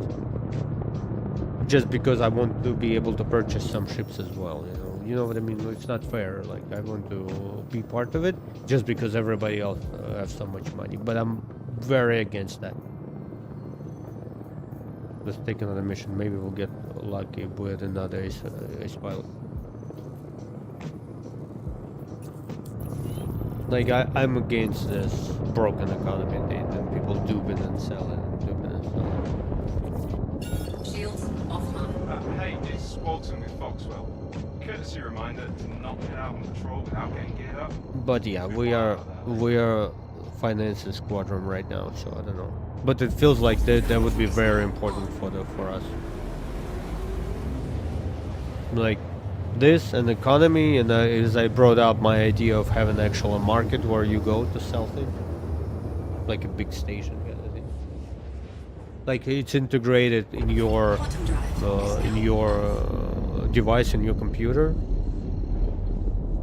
just because I want to be able to purchase some ships as well, you know. You know what I mean? It's not fair. Like, I want to be part of it just because everybody else has so much money. But I'm very against that. Let's take another mission. Maybe we'll get lucky with another ace pilot. Like, I'm against this broken economy and people duping and selling and duping and selling. Shields offline. Hey, it's Walton with Foxwell. Courtesy reminder to not get out on patrol without getting geared up. But yeah, we are financing Squadron right now, so I don't know. But it feels like that would be very important for us. Like this and economy, and as I brought up my idea of having actual market where you go to sell things, like a big station kind of thing. Like it's integrated in your device, in your computer,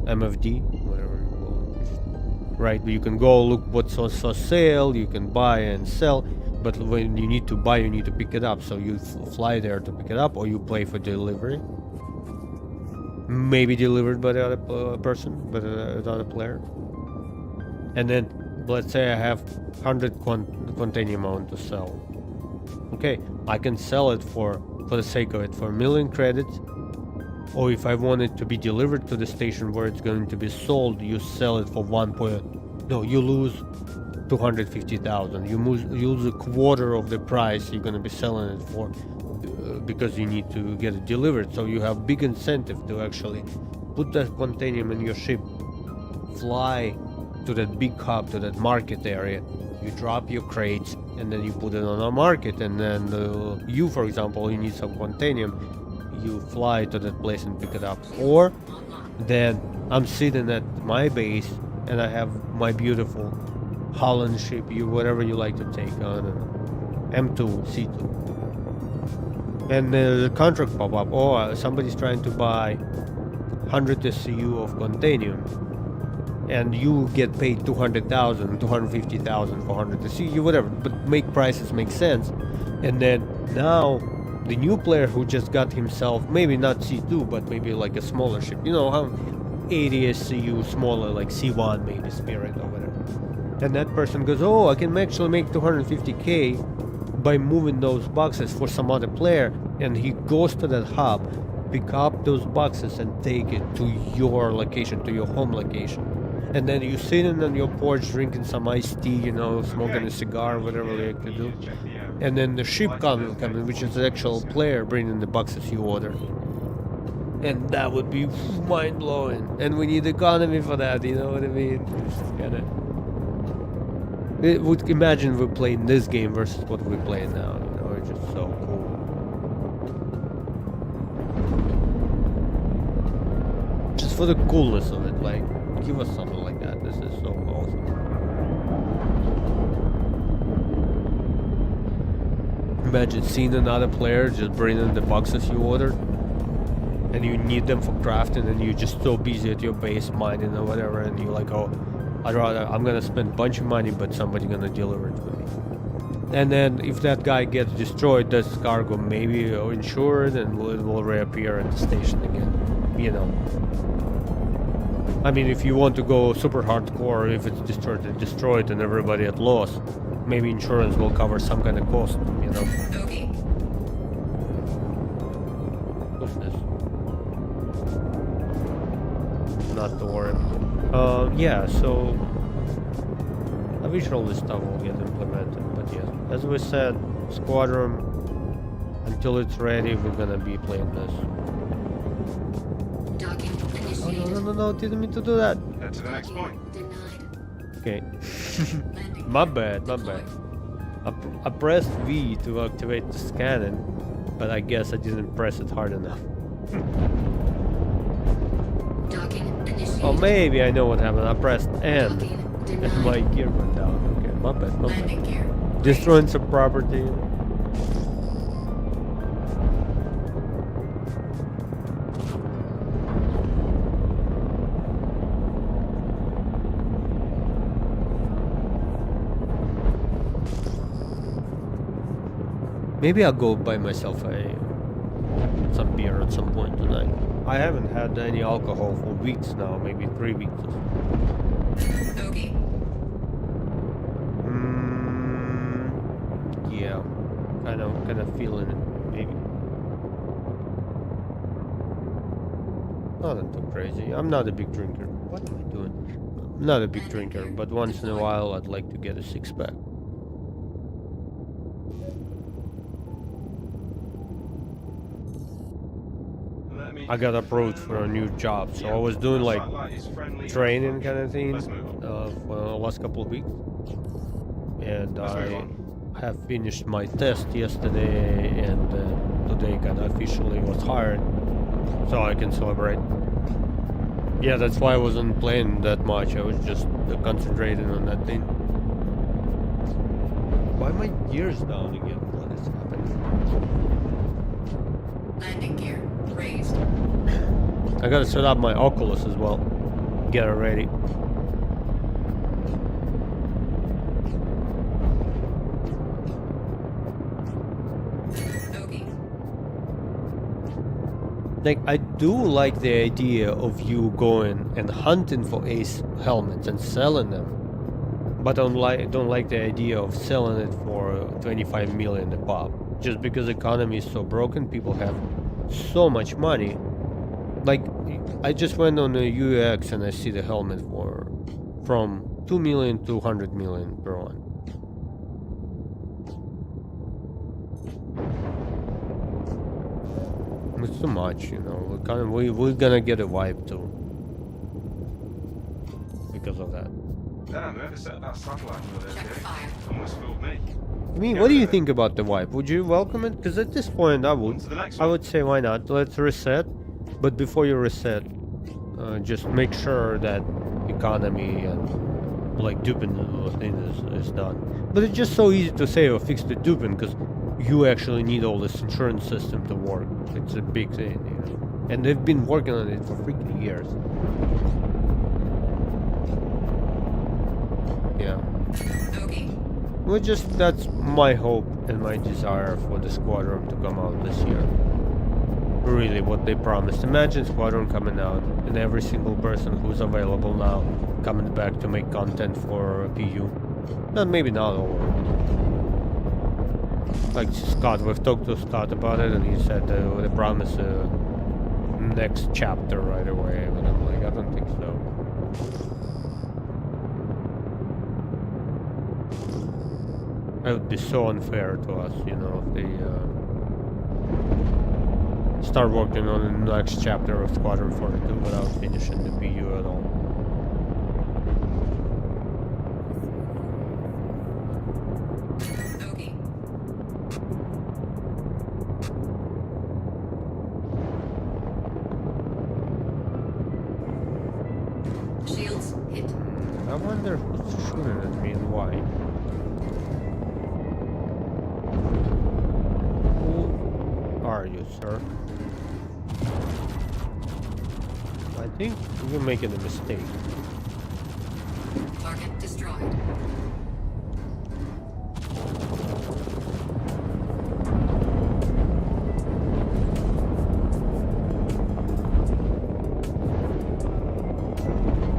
MFD, whatever you call it. Right, you can go look what's on sale, you can buy and sell, but when you need to buy, you need to pick it up. So you fly there to pick it up, or you pay for delivery. Maybe delivered by the other person, by the other player. And then, let's say I have 100 quantanium I want to sell. Okay, I can sell it for the sake of it for 1 million credits. Or if I want it to be delivered to the station where it's going to be sold, you sell it for you lose 250,000. You lose a quarter of the price you're gonna be selling it for, because you need to get it delivered. So you have big incentive to actually put that quantanium in your ship, fly to that big hub, to that market area. You drop your crates, and then you put it on a market. And then you, for example, you need some quantanium. You fly to that place and pick it up. Or then I'm sitting at my base and I have my beautiful Holland ship, whatever you like to take, I don't know, M2, C2. And the contract pop up. Oh, somebody's trying to buy 100 SCU of quantanium, and you get paid 200,000, 250,000 for 100 SCU, whatever. But make prices make sense. And then now the new player who just got himself, maybe not C2, but maybe like a smaller ship, you know, how 80 SCU smaller, like C1 maybe, Spirit or whatever. And that person goes, oh, I can actually make 250k by moving those boxes for some other player, and he goes to that hub, pick up those boxes and take it to your location, to your home location. And then you sitting on your porch drinking some iced tea, you know, smoking a cigar, whatever you like to do. And then the ship coming, which is the actual player bringing the boxes you order. And that would be mind-blowing. And we need economy for that, you know what I mean? It would imagine we're playing this game versus what we're playing now, you know, it's just so cool. Just for the coolness of it, like, give us something like that. This is so awesome. Imagine seeing another player just bringing the boxes you ordered, and you need them for crafting, and you're just so busy at your base mining or whatever, and you're like, oh, I'm gonna spend a bunch of money, but somebody's gonna deliver it for me. And then if that guy gets destroyed, this cargo maybe insured, and it will reappear at the station again, you know. I mean, if you want to go super hardcore, if it's destroyed and everybody at loss, maybe insurance will cover some kind of cost, you know. Okay. What's this? Not to worry. Yeah, so eventually this stuff will get implemented, but yeah, as we said, Squadron, until it's ready, we're gonna be playing this. Docking Oh, initiated. no, didn't mean to do that. Head to the next point. Denied. Okay, Landing. my bad. I pressed V to activate the scanning, but I guess I didn't press it hard enough. Docking initiated. Oh, maybe I know what happened. I pressed N, Docking and denied. my gear went down. Okay, my bad. Landing gear. Destroying some property. Maybe I'll go buy myself some beer at some point tonight. I haven't had any alcohol for weeks now, maybe 3 weeks. Okay. Yeah, kind of feeling it, maybe. Nothing too crazy. I'm not a big drinker. What am I doing? I'm not a big drinker, but once in a while I'd like to get a six-pack. Let I got approved for a new job, so I was doing like training kind of thing for the last couple of weeks, and I have finished my test yesterday, and today kind of officially was hired, so I can celebrate. Yeah, that's why I wasn't playing that much. I was just concentrating on that thing. Why are my gears down again? What is happening? Landing gear raised. I gotta set up my Oculus as well. Get it ready. Bogey. Like, I do like the idea of you going and hunting for ace helmets and selling them, but don't like the idea of selling it for 25 million a pop. Just because the economy is so broken, people have so much money. Like, I just went on the UX and I see the helmet from 2 million to 100 million per one. It's too much, you know. We're gonna get a wipe too because of that. Damn, whoever set that satellite over there Check Dick, fire. almost fooled me. I mean, what do you think about the wipe? Would you welcome it? Because at this point, I On would. to the next I one. would say why not? Let's reset. But before you reset, just make sure that economy and like duping thing is done. But it's just so easy to say, oh, fix the duping, because you actually need all this insurance system to work. It's a big thing, you know. And they've been working on it for freaking years. Yeah. Bogey. Well, that's my hope and my desire for the Squadron to come out this year. Really, what they promised. Imagine Squadron coming out and every single person who's available now coming back to make content for PU. Not maybe not all. Like Scott, we've talked to Scott about it, and he said they promise a next chapter right away. But I'm like, I don't think so. It would be so unfair to us, you know, if they start working on the next chapter of Squadron 42 without finishing the PU at all. Bogey. Shields hit. I wonder who's shooting at me and why. Who are you, sir? I think you're making a mistake. Target destroyed.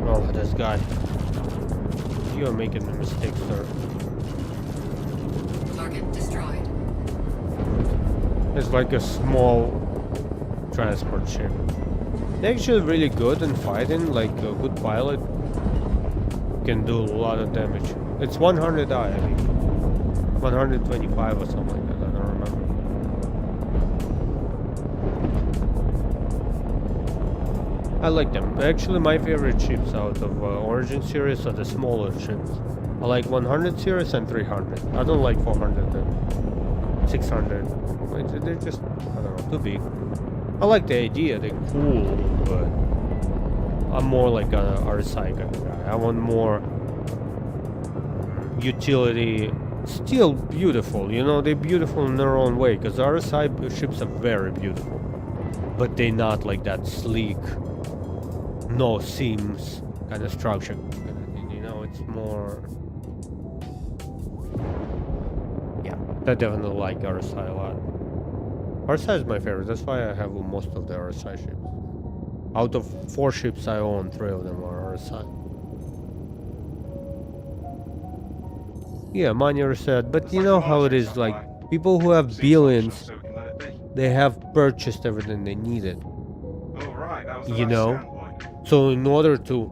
Oh, this guy. You're making a mistake, sir. Target destroyed. It's like a small transport ship. They're actually really good in fighting, like a good pilot can do a lot of damage. It's 100i, I think. 125 or something like that, I don't remember. I like them. Actually, my favorite ships out of Origin series are the smaller ships. I like 100 series and 300. I don't like 400 and 600. They're just, I don't know, too big. I like the idea, they're cool, but I'm more like an RSI kind of guy. I want more utility. Still beautiful, you know, they're beautiful in their own way, because RSI ships are very beautiful. But they're not like that sleek, no seams kind of structure. You know, it's more... Yeah, I definitely like RSI a lot. RSI is my favorite, that's why I have most of the RSI ships. Out of 4 ships I own, 3 of them are RSI. Yeah, money reset, but you know how it is, like, people who have billions, So we can let it be. they have purchased everything they needed, Oh, right, that was the you last know? scan point. So in order to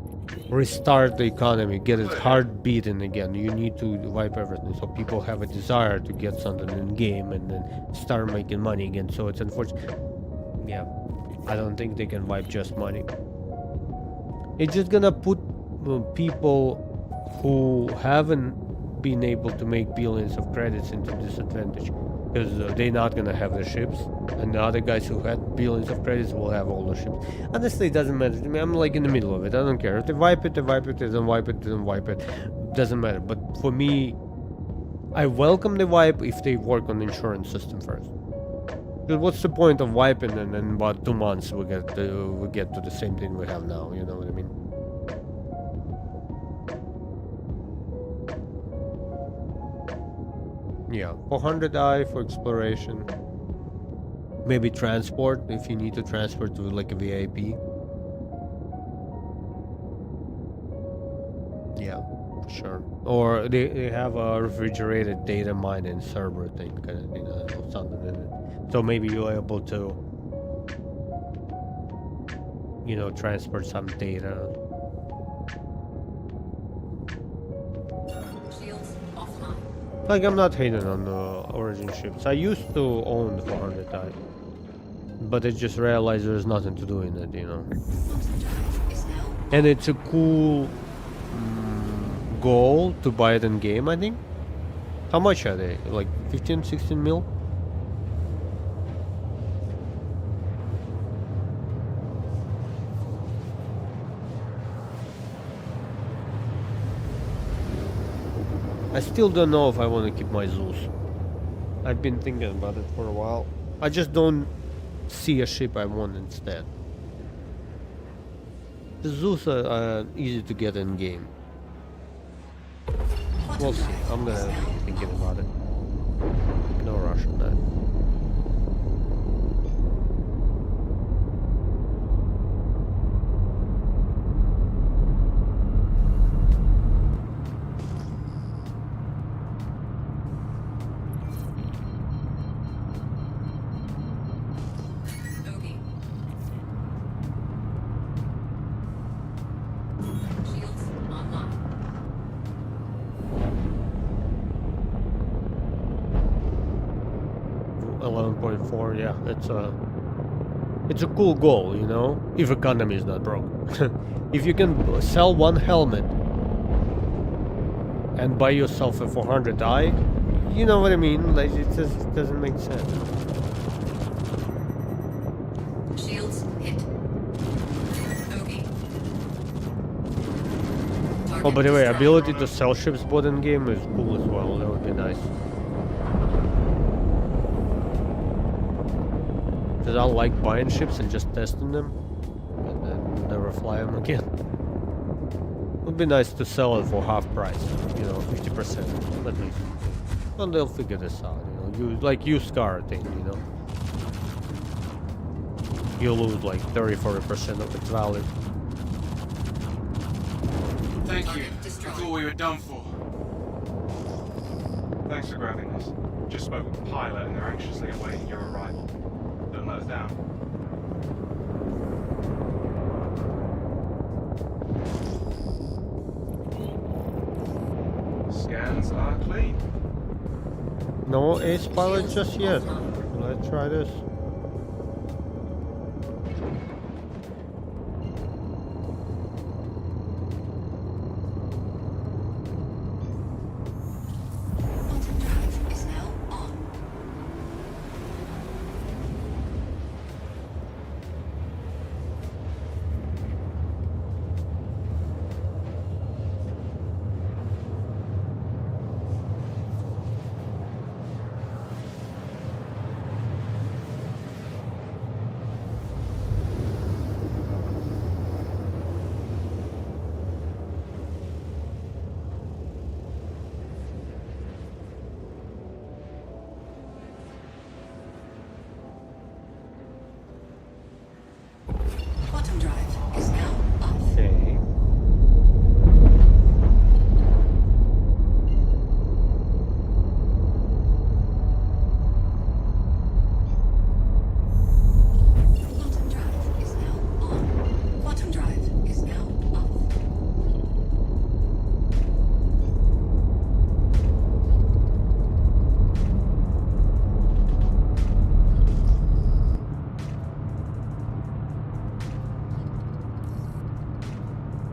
restart the economy, get it hard beaten again, you need to wipe everything, so people have a desire to get something in game and then start making money again, so it's unfortunate. Yeah. I don't think they can wipe just money. It's just gonna put people who haven't been able to make billions of credits into disadvantage, because they're not gonna have the ships, and the other guys who had billions of credits will have all the ships. Honestly, it doesn't matter to me. I'm like in the middle of it. I don't care. If they wipe it, they wipe it. If they don't wipe it, they don't wipe it. Doesn't matter. But for me, I welcome the wipe if they work on the insurance system first. Because what's the point of wiping and in about 2 months we get to the same thing we have now? You know what I mean? Yeah, 400i for exploration. Maybe transport if you need to transport to like a VIP. Yeah, for sure. Or they have a refrigerated data mining server thing, kind of, you know, something in it. So maybe you're able to, you know, transport some data. Shields offline. Like, I'm not hating on the Origin ships. I used to own the 400i, but I just realized there's nothing to do in it, you know. Quantum drive is now And it's a cool goal to buy it in game, I think. How much are they? Like 15, 16 mil? I still don't know if I want to keep my Zeus. I've been thinking about it for a while. I just don't see a ship I want instead. The Zeus are easy to get in game. We'll see. I'm gonna be thinking about it. No rush on that. Bogey. Shields online. 11.4, yeah, it's a cool goal, you know, if economy is not broke. If you can sell one helmet and buy yourself a 400i, you know what I mean? Like, it just doesn't make sense. Shields hit. Bogey. Oh, by the way, Target ability to sell ships bought in game is cool as well. That would be nice. Because I like buying ships and just testing them, and then never fly them again. Would be nice to sell it for half price, you know, 50% at least. And they'll figure this out, you know, like used car thing, you know. You lose like 30-40% of its value. Thank you. I thought we were done for. Thanks for grabbing this. Just spoke with the pilot and they're anxiously awaiting your arrival. Don't let us down. Scans are clean. No ace pilot just yet. Let's try this. Quantum drive is now on.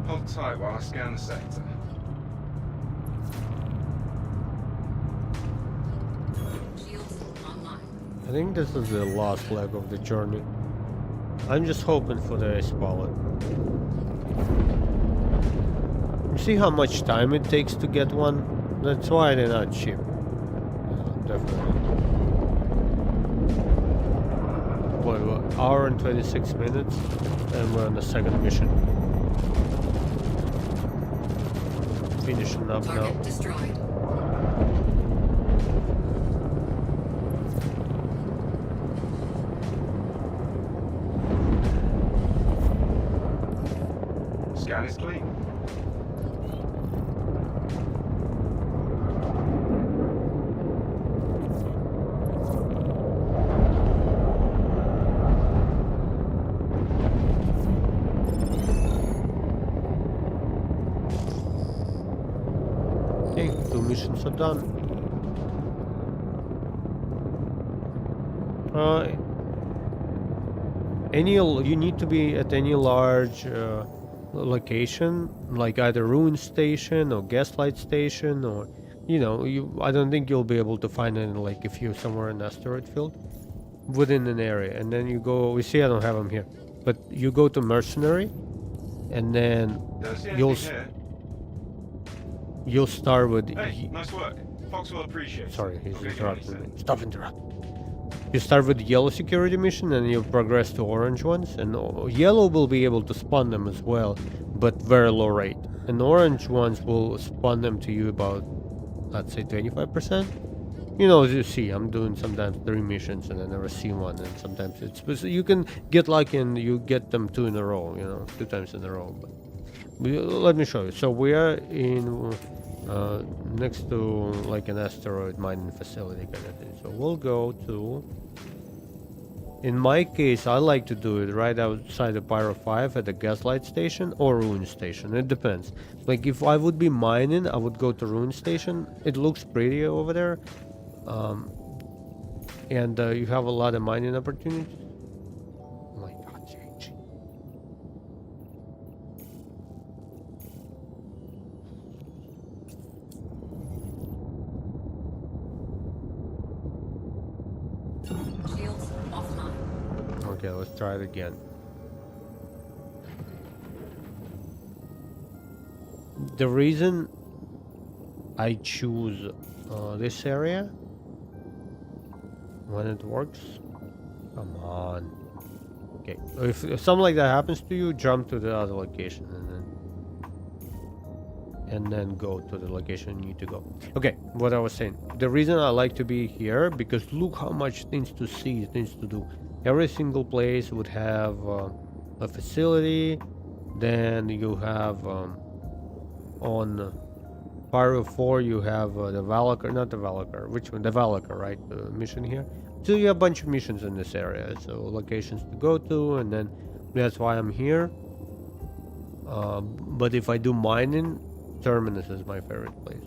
Hold tight while I scan the sector. Shields online. I think this is the last leg of the journey. I'm just hoping for the ace pilot. You see how much time it takes to get one? That's why they're not cheap. Definitely. What, hour and 26 minutes? And we're on the second mission. Finishing up now. Target destroyed. Scan is clean. Okay, 2 missions are done. You need to be at any large location, like either ruin station or gaslight station, or I don't think you'll be able to find it like if you're somewhere in asteroid field within an area. And then you go. We see I don't have them here, but you go to mercenary, and then Don't see you'll anything here. you'll start with. Hey, nice work. Fox will appreciate it. Sorry, he's Okay, interrupting me. said. Stop interrupting. You start with yellow security mission and you progress to orange ones, and yellow will be able to spawn them as well, but very low rate. And orange ones will spawn them to you about, let's say, 25%. As you see, I'm doing sometimes 3 missions and I never see one, and sometimes it's you can get lucky and you get them 2 in a row, 2 times in a row. But let me show you. So we are in next to like an asteroid mining facility kind of thing. So we'll go to. In my case, I like to do it right outside the Pyro 5 at the gaslight station or ruin station. It depends. Like if I would be mining, I would go to ruin station. It looks pretty over there, and you have a lot of mining opportunities. Oh my God, JG. Shields offline. Okay, let's try it again. The reason I choose this area when it works, come on. Okay, if something like that happens to you, jump to the other location and then go to the location you need to go. Okay, what I was saying. The reason I like to be here, because look how much things to see, things to do. Every single place would have a facility. Then you have on Pyro 4 you have the Valakar, not the Valakar, which one? The Valakar, right? The mission here. So you have a bunch of missions in this area, so locations to go to, and then that's why I'm here. But if I do mining, Terminus is my favorite place.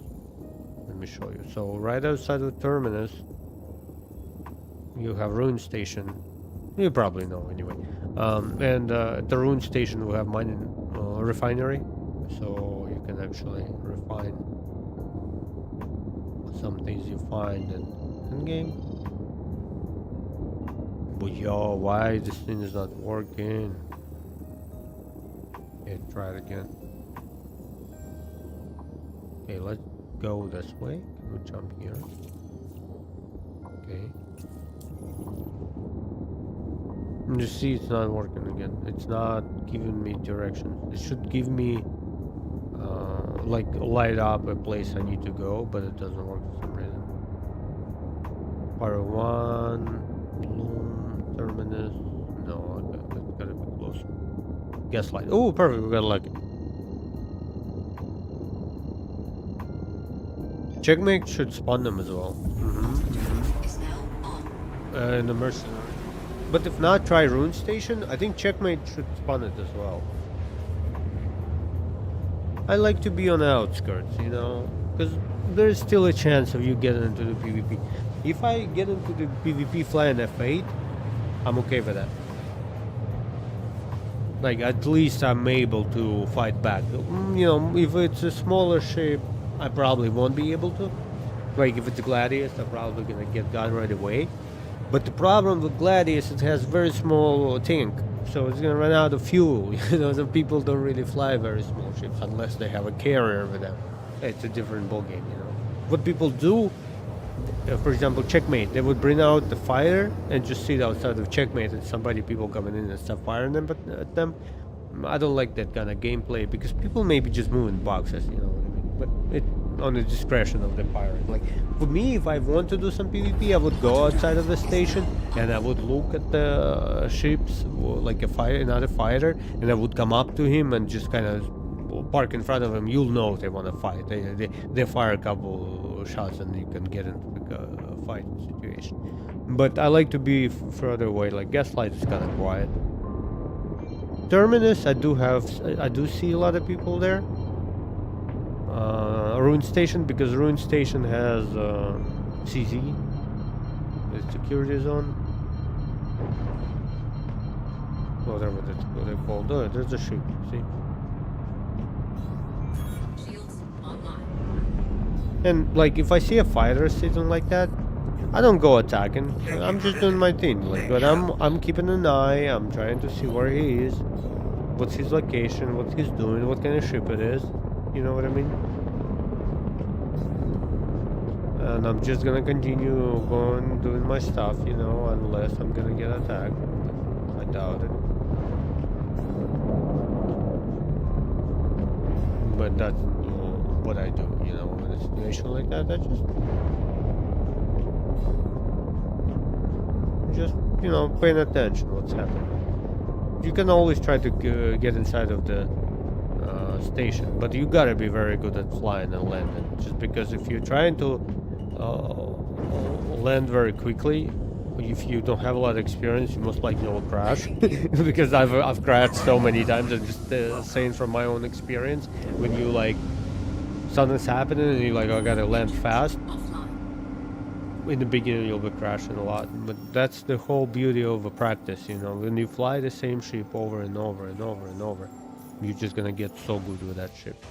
Let me show you. So right outside of Terminus, you have Ruin Station. You probably know anyway. And at the Ruin Station we have mining refinery, so you can actually refine some things you find in game. But yo, why this thing is not working? Okay, try it again. Okay, let's go this way. Can we jump here? Okay. And you see it's not working again. It's not giving me directions. It should give me like light up a place I need to go, but it doesn't work for some reason. Pyro 1, Bloom, Terminus. No, it's gotta be closer. Gaslight. Oh, perfect. We got lucky. Checkmate should spawn them as well. Is now on. In the mercenary. But if not, try Rune Station. I think Checkmate should spawn it as well. I like to be on the outskirts, because there's still a chance of you getting into the PvP. If I get into the PvP flying F8, I'm okay with that. Like, at least I'm able to fight back. You know, if it's a smaller ship, I probably won't be able to. Like, if it's a Gladius, I'm probably gonna get gone right away. But the problem with Gladius, it has very small tank, so it's gonna run out of fuel. You know, the people don't really fly very small ships unless they have a carrier with them. It's a different ballgame, you know. What people do, for example, Checkmate, they would bring out the fighter and just sit outside of Checkmate and people coming in and start firing them at them. I don't like that kind of gameplay because people maybe just move in boxes, you know what I mean? But it on the discretion of the pirate. Like, for me, if I want to do some PvP, I would go outside of the station and I would look at the ships, like another fighter, and I would come up to him and just kind of park in front of him. You'll know if they want to fight. They fire a couple shots and you can get into the fight situation. But I like to be further away. Like, Gaslight is kind of quiet. Terminus, I do see a lot of people there. Ruin Station, because Ruin Station has CZ, the security zone, whatever they're called. Oh, there's a ship. See. Shields online. And like, if I see a fighter sitting like that, I don't go attacking. I'm just doing my thing. Like, but I'm keeping an eye. I'm trying to see where he is, what's his location, what he's doing, what kind of ship it is. You know what I mean? And I'm just gonna continue going doing my stuff, you know, unless I'm gonna get attacked. I doubt it. But that's what I do, you know, in a situation like that. I just you know, paying attention what's happening. You can always try to get inside of the station, but you gotta be very good at flying and landing. Just because if you're trying to land very quickly, if you don't have a lot of experience, you most likely will crash. Because I've crashed so many times. I'm just saying from my own experience. When you like something's happening and you're like, oh, I gotta land fast. In the beginning, you'll be crashing a lot, but that's the whole beauty of a practice. You know, when you fly the same ship over and over and over and over, you're just gonna get so good with that ship.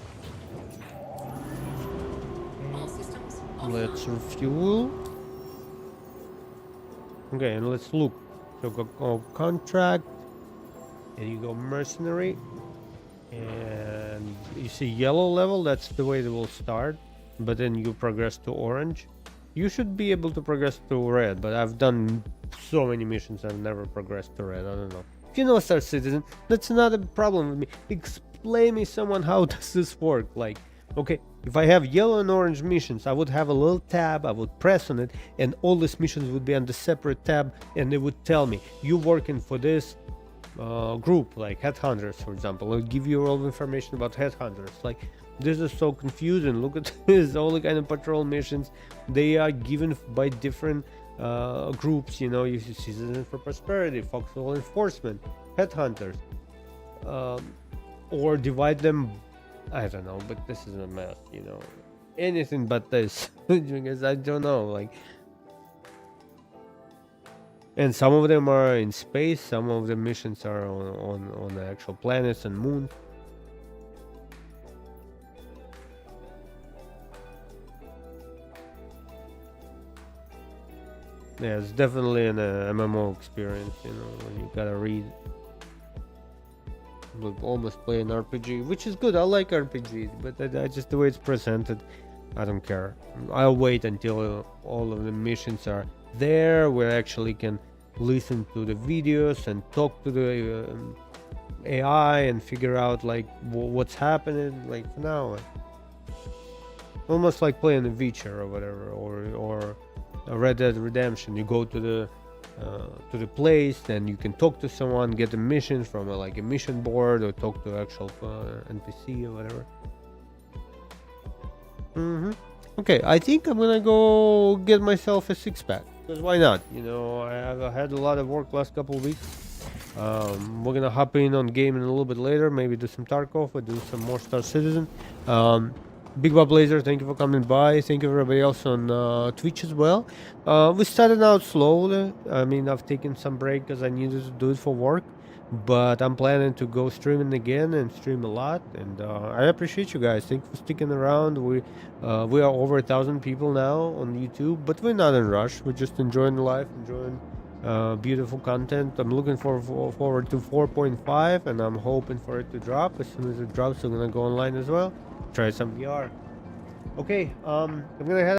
All systems Let's refuel. Okay, and let's look. So go contract, and you go mercenary, and you see yellow level. That's the way they will start, but then you progress to orange. You should be able to progress to red, but I've done so many missions I've never progressed to red. I don't know. If you know Star Citizen, that's another problem with me. Explain me someone how does this work? Like, okay, if I have yellow and orange missions, I would have a little tab, I would press on it, and all these missions would be on the separate tab, and they would tell me, you working for this group, like Headhunters, for example. It'll give you all the information about Headhunters. Like, this is so confusing. Look at this, all the kind of patrol missions. They are given by different groups, you know. You see Citizens for Prosperity, Foxhole Enforcement, Headhunters, or divide them. I don't know, but this is a mess, you know. Anything but this, because I don't know, like. And some of them are in space, some of the missions are on the actual planets and moon. Yeah, it's definitely an MMO experience, you know, when you gotta read. But almost play an RPG, which is good. I like RPGs, but I just the way it's presented, I don't care. I'll wait until all of the missions are there, where I actually can listen to the videos and talk to the AI and figure out like what's happening. Like for now, almost like playing a Witcher or whatever, or a Red Dead Redemption. You go to the place, then you can talk to someone, get a mission from like a mission board, or talk to actual NPC or whatever. Okay, I think I'm gonna go get myself a 6-pack, because why not? You know, I had a lot of work last couple of weeks. We're gonna hop in on gaming a little bit later, maybe do some Tarkov or do some more Star Citizen. Big Bob Blazer, thank you for coming by. Thank you everybody else on Twitch as well. We started out slowly. I mean, I've taken some break because I needed to do it for work. but I'm planning to go streaming again and stream a lot. And I appreciate you guys. Thank you for sticking around. We are over 1,000 people now on YouTube, but we're not in rush. We're just enjoying life, enjoying beautiful content. I'm looking forward to 4.5, and I'm hoping for it to drop. As soon as it drops, I'm gonna go online as well, try some VR. Okay, I'm gonna head